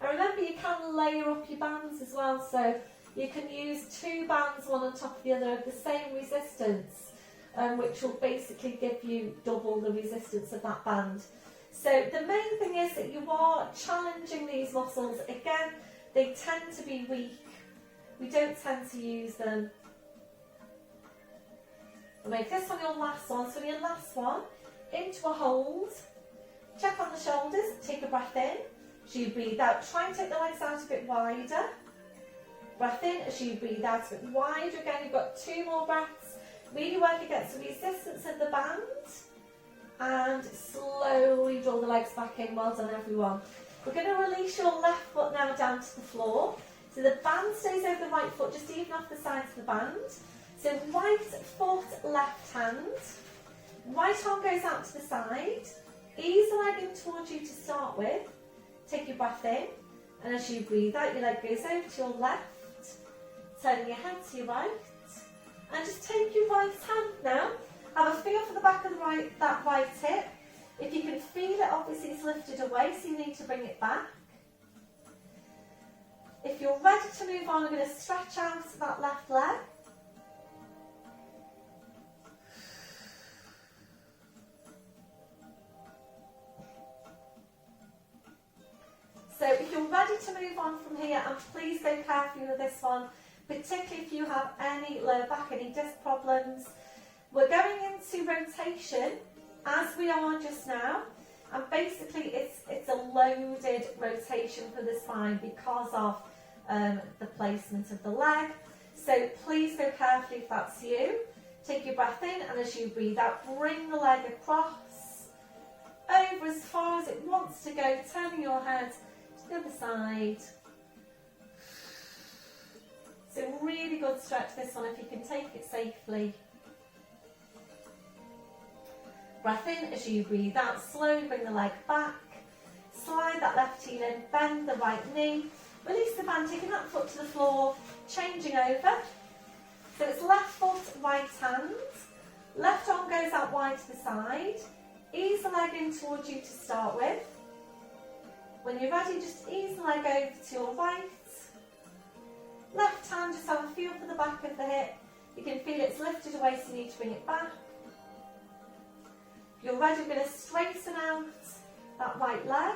[SPEAKER 1] And remember, you can layer up your bands as well. So you can use 2 bands, one on top of the other, of the same resistance, which will basically give you double the resistance of that band. So the main thing is that you are challenging these muscles. Again, they tend to be weak. We don't tend to use them. We'll make this one your last one. So your last one, into a hold. Check on the shoulders, take a breath in. As you breathe out, try and take the legs out a bit wider. Breath in, as you breathe out a bit wider. Again, you've got 2 more breaths. Really work against the resistance of the band. And slowly draw the legs back in. Well done, everyone. We're going to release your left foot now down to the floor. So the band stays over the right foot, just even off the sides of the band. So right foot, left hand. Right arm goes out to the side. Ease the leg in towards you to start with. Take your breath in. And as you breathe out, your leg goes over to your left. Turning your head to your right. And just take your right hand now. Have a feel for the back of that right hip. If you can feel it, obviously it's lifted away, so you need to bring it back. If you're ready to move on, I'm going to stretch out that left leg. So if you're ready to move on from here, and please go carefully with this one, particularly if you have any lower back, any disc problems. We're going into rotation as we are just now, and basically it's a loaded rotation for the spine because of the placement of the leg. So please go carefully if that's you. Take your breath in, and as you breathe out, bring the leg across, over as far as it wants to go, turning your head to the other side. It's a really good stretch, this one, if you can take it safely. Breath in, as you breathe out, slowly bring the leg back. Slide that left heel in, bend the right knee. Release the band, taking that foot to the floor, changing over. So it's left foot, right hand. Left arm goes out wide to the side. Ease the leg in towards you to start with. When you're ready, just ease the leg over to your right. Left hand, just have a feel for the back of the hip. You can feel it's lifted away, so you need to bring it back. If you're ready, we're going to straighten out that right leg.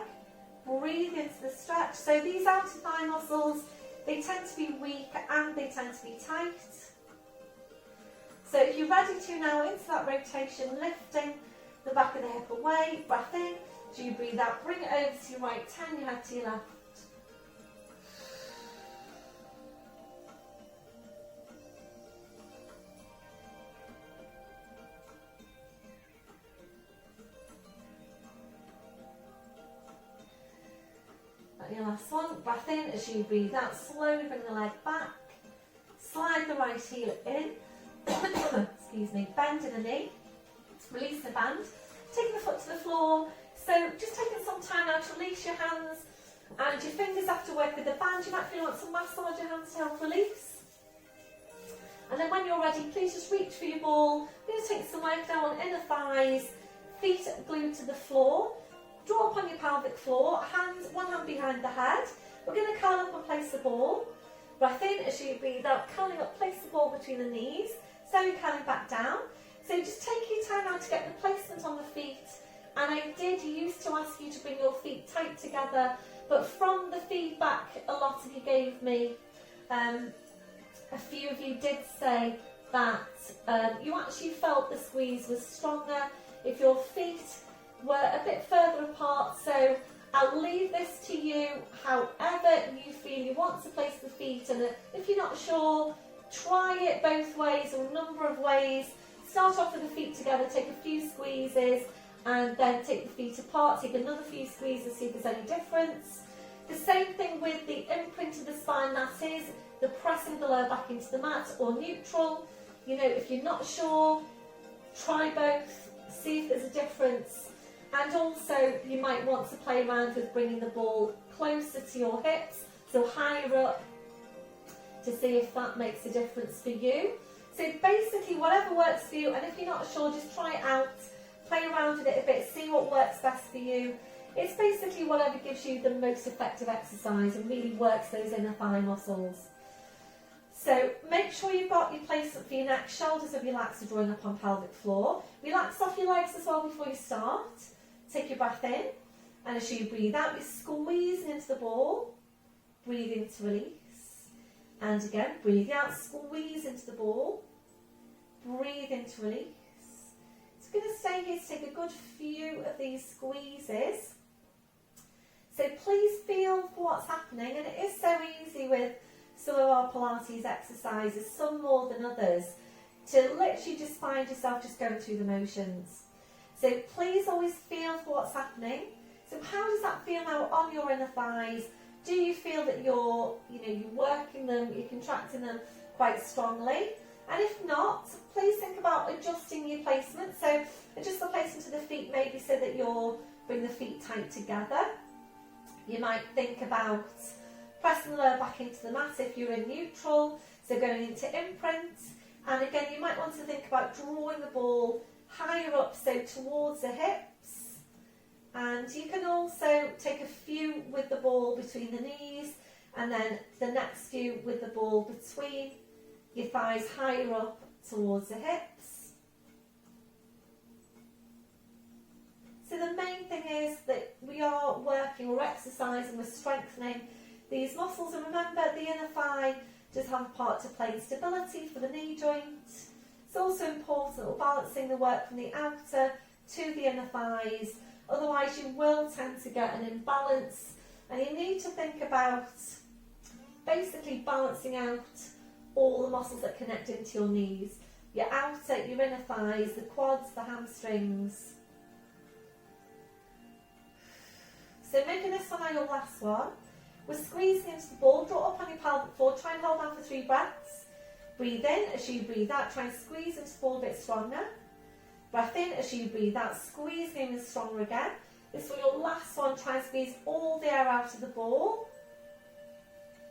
[SPEAKER 1] Breathe into the stretch. So these outer thigh muscles, they tend to be weak and they tend to be tight. So if you're ready to now, into that rotation, lifting the back of the hip away, breath in. As you breathe out, bring it over to your right, turn your head to your left. Your last one, breath in. As you breathe out, slowly bring the leg back, slide the right heel in, excuse me, bend in the knee, release the band, taking the foot to the floor. So just taking some time now to release your hands and your fingers after work with the band. You might feel you want some massage your hands to help release. And then when you're ready, please just reach for your ball. We're going to take some work now on inner thighs, feet glued to the floor. Draw up on your pelvic floor, one hand behind the head. We're going to curl up and place the ball. Breath in as you breathe out, curling up, place the ball between the knees. Slowly curling back down. So just take your time now to get the placement on the feet. And I did used to ask you to bring your feet tight together, but from the feedback a lot of you gave me, a few of you did say that you actually felt the squeeze was stronger if your feet were a bit further apart. So I'll leave this to you however you feel you want to place the feet, and if you're not sure, try it both ways or a number of ways. Start off with the feet together, take a few squeezes, and then take the feet apart, take another few squeezes, see if there's any difference. The same thing with the imprint of the spine, that is the pressing the lower back into the mat or neutral. You know, if you're not sure, try both, see if there's a difference. And also you might want to play around with bringing the ball closer to your hips, so higher up, to see if that makes a difference for you. So basically whatever works for you, and if you're not sure, just try it out. Play around with it a bit, see what works best for you. It's basically whatever gives you the most effective exercise and really works those inner thigh muscles. So make sure you've got your placement for your neck, shoulders are relaxed, drawing up on pelvic floor. Relax off your legs as well before you start. Take your breath in, and as you breathe out, you're squeezing into the ball. Breathe in to release. And again, breathe out, squeeze into the ball. Breathe in to release. Going to stay here to take a good few of these squeezes. So please feel for what's happening, and it is so easy with some of our Pilates exercises, some more than others, to literally just find yourself just going through the motions. So please always feel for what's happening. So how does that feel now on your inner thighs? Do you feel that you're working them, you're contracting them quite strongly? And if not, please think about adjusting your placement. So adjust the placement of the feet maybe so that you'll bring the feet tight together. You might think about pressing the lower back into the mat if you're in neutral, so going into imprint. And again, you might want to think about drawing the ball higher up, so towards the hips. And you can also take a few with the ball between the knees, and then the next few with the ball between your thighs, higher up towards the hips. So the main thing is that we are working or exercising, we're strengthening these muscles. And remember, the inner thigh does have a part to play in stability for the knee joint. It's also important that we're balancing the work from the outer to the inner thighs. Otherwise you will tend to get an imbalance, and you need to think about basically balancing out all the muscles that connect into your knees. Your outer, your inner thighs, the quads, the hamstrings. So making this one your last one. We're squeezing into the ball, draw up on your pelvic floor, try and hold on for 3 breaths. Breathe in, as you breathe out, try and squeeze into the ball a bit stronger. Breath in, as you breathe out, squeeze in stronger again. This is your last one, try and squeeze all the air out of the ball.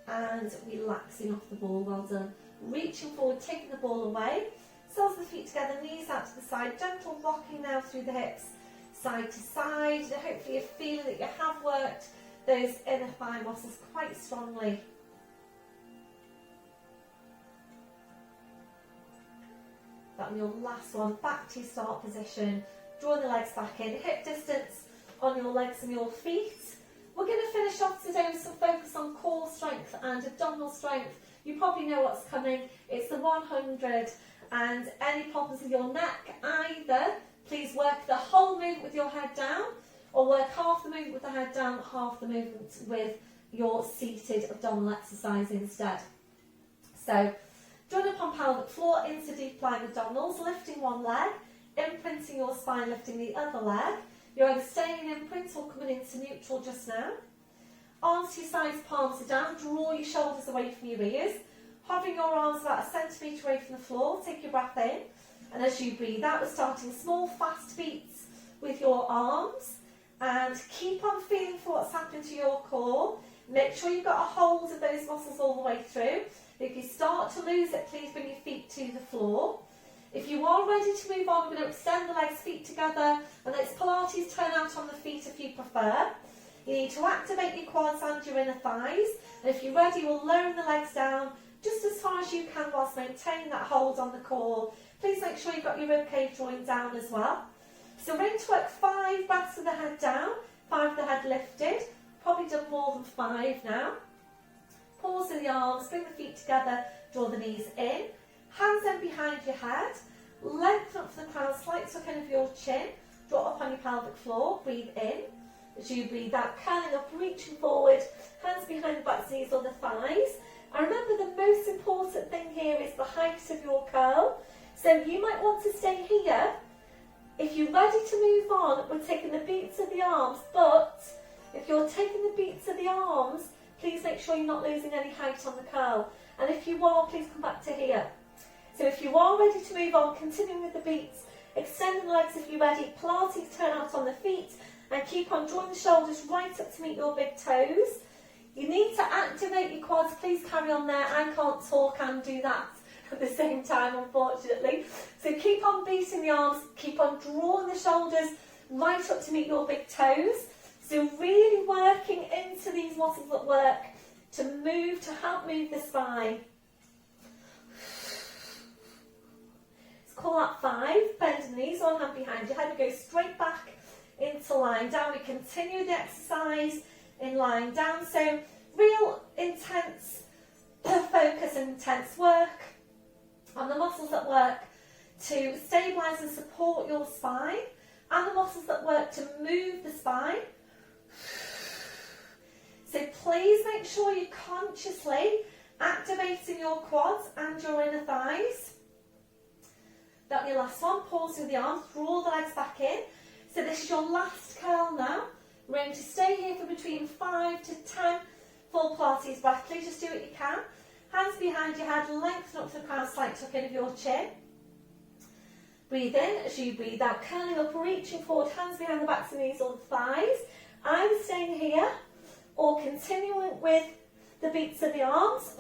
[SPEAKER 1] And relaxing off the ball, well done. Reaching forward, taking the ball away. Soles of the feet together, knees out to the side, gentle rocking now through the hips, side to side. And hopefully you're feeling that you have worked those inner thigh muscles quite strongly. That'll be your last one. Back to your start position. Draw the legs back in, hip distance on your legs and your feet. We're going to finish off today with some focus on core strength and abdominal strength. You probably know what's coming. It's the 100, and any problems with your neck, either please work the whole movement with your head down, or work half the movement with the head down, half the movement with your seated abdominal exercise instead. So, join up on pelvic floor into deep lying abdominals, lifting one leg, imprinting your spine, lifting the other leg. You're either staying in imprint or coming into neutral just now. Arms to your sides, palms are down. Draw your shoulders away from your ears. Hovering your arms about 1 centimetre away from the floor. Take your breath in. And as you breathe out, we're starting small, fast beats with your arms. And keep on feeling for what's happening to your core. Make sure you've got a hold of those muscles all the way through. If you start to lose it, please bring your feet to the floor. If you are ready to move on, we're going to extend the legs, feet together, and it's Pilates turn out on the feet if you prefer. You need to activate your quads and your inner thighs, and if you're ready, we'll lower the legs down just as far as you can whilst maintaining that hold on the core. Please make sure you've got your ribcage drawing down as well. So we're going to work 5 breaths with the head down, 5 with the head lifted. Probably done more than 5 now. Pause in the arms, bring the feet together, draw the knees in. Hands then behind your head, lengthen up from the crown, slight tuck in of your chin, draw up on your pelvic floor, breathe in. As you breathe out, curling up, reaching forward, hands behind the backs, knees or the thighs. And remember, the most important thing here is the height of your curl. So you might want to stay here. If you're ready to move on, we're taking the beats of the arms, but if you're taking the beats of the arms, please make sure you're not losing any height on the curl. And if you are, please come back to here. So if you are ready to move on, continuing with the beats, extending the legs if you're ready, Pilates turn out on the feet, and keep on drawing the shoulders right up to meet your big toes. You need to activate your quads, please carry on there. I can't talk and do that at the same time, unfortunately. So keep on beating the arms, keep on drawing the shoulders right up to meet your big toes. So really working into these muscles at work to help move the spine. Call out 5, bend the knees, one hand behind your head, we go straight back into lying down. We continue the exercise in lying down, so real intense focus and intense work on the muscles that work to stabilise and support your spine, and the muscles that work to move the spine. So please make sure you're consciously activating your quads and your inner thighs. That'll be your last one. Pause with the arms, draw the legs back in. So this is your last curl now. We're going to stay here for between 5 to 10 full Pilates breaths. Please just do what you can. Hands behind your head, lengthen up to the crown, slight tuck in of your chin. Breathe in as you breathe out, curling up, reaching forward, hands behind the backs and knees or the thighs. Either staying here or continuing with the beats of the arms.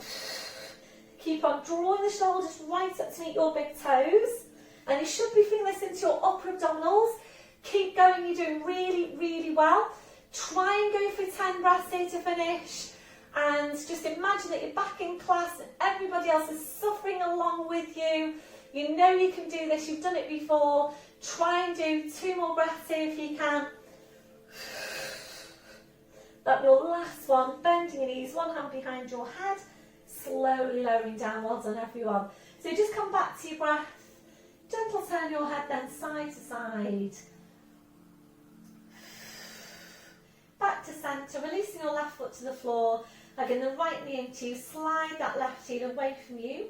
[SPEAKER 1] Keep on drawing the shoulders right up to meet your big toes. And you should be feeling this into your upper abdominals. Keep going, you're doing really, really well. Try and go for 10 breaths here to finish. And just imagine that you're back in class and everybody else is suffering along with you. You know you can do this, you've done it before. Try and do 2 more breaths here if you can. That's your last one, bending your knees, one hand behind your head, slowly lowering down. Well done everyone. So just come back to your breath. Gentle turn your head then side to side. Back to centre, releasing your left foot to the floor, hugging the right knee into you, slide that left heel away from you,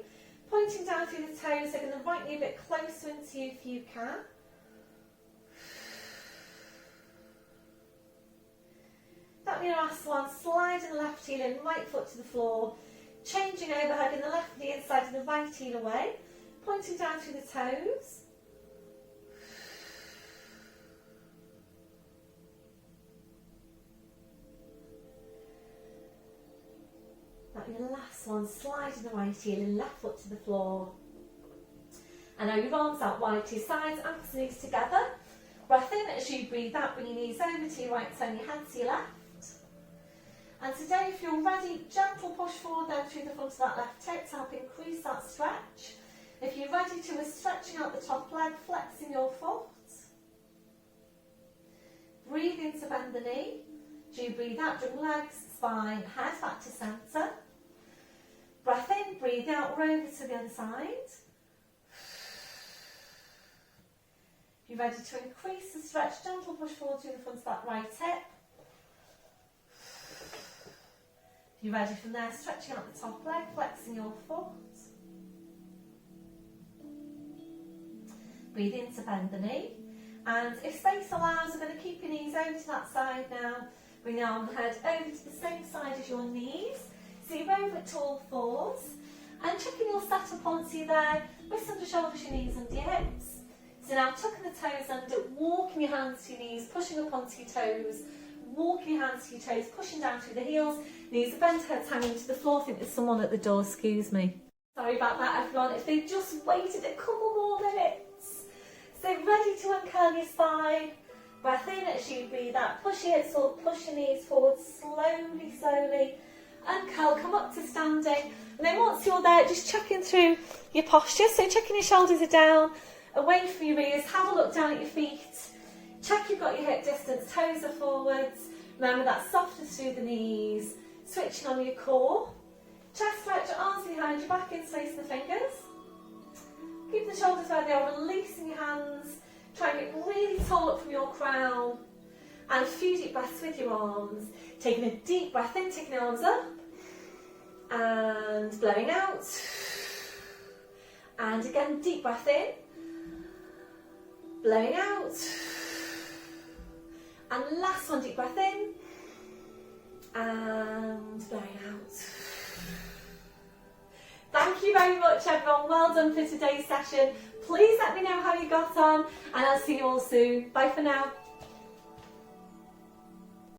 [SPEAKER 1] pointing down through the toes, hugging the right knee a bit closer into you if you can. That'll be your last one, sliding the left heel in, right foot to the floor, changing over, hugging the left knee inside and the right heel away, pointing down through the toes. That'll be the last one, sliding the right heel and left foot to the floor. And now your arms out wide to your sides, ankles and knees together. Breath in as you breathe out, bring your knees over to your right, turn your hands to your left. And today, if you're ready, gentle push forward then through the front of that left hip to help increase that stretch. If you're ready to, we're stretching out the top leg, flexing your foot. Breathe in to bend the knee. Do you breathe out, bring legs, spine, head back to centre. Breath in, breathe out, roll over to the other side. If you're ready to increase the stretch, gentle push forward through the front of that right hip. If you're ready from there, stretching out the top leg, flexing your foot. Breathe in to bend the knee. And if space allows, we're going to keep your knees over to that side now. Bring the arm and head over to the same side as your knees. So you're over at tall fours. And checking your setup onto you there. Wrists under shoulders, your knees under your hips. So now tucking the toes under, walking your hands to your knees, pushing up onto your toes. Walking your hands to your toes, pushing down through the heels. Knees are bent, heads hanging to the floor. I think there's someone at the door, excuse me. Sorry about that, everyone. If they just waited a couple more minutes. So ready to uncurl your spine. Breath in as you breathe out. Push your hips forward, push your knees forward, slowly, slowly. Uncurl, come up to standing. And then once you're there, just checking through your posture. So checking your shoulders are down, away from your ears. Have a look down at your feet. Check you've got your hip distance, toes are forwards. Remember that softness through the knees. Switching on your core. Chest stretch, arms behind your back, interlacing the fingers. Keep the shoulders where they are, releasing your hands. Try and get really tall up from your crown. And a few deep breaths with your arms. Taking a deep breath in, taking the arms up. And blowing out. And again, deep breath in. Blowing out. And last one, deep breath in. And blowing out. Thank you very much, everyone. Well done for today's session. Please let me know how you got on, and I'll see you all soon. Bye for now.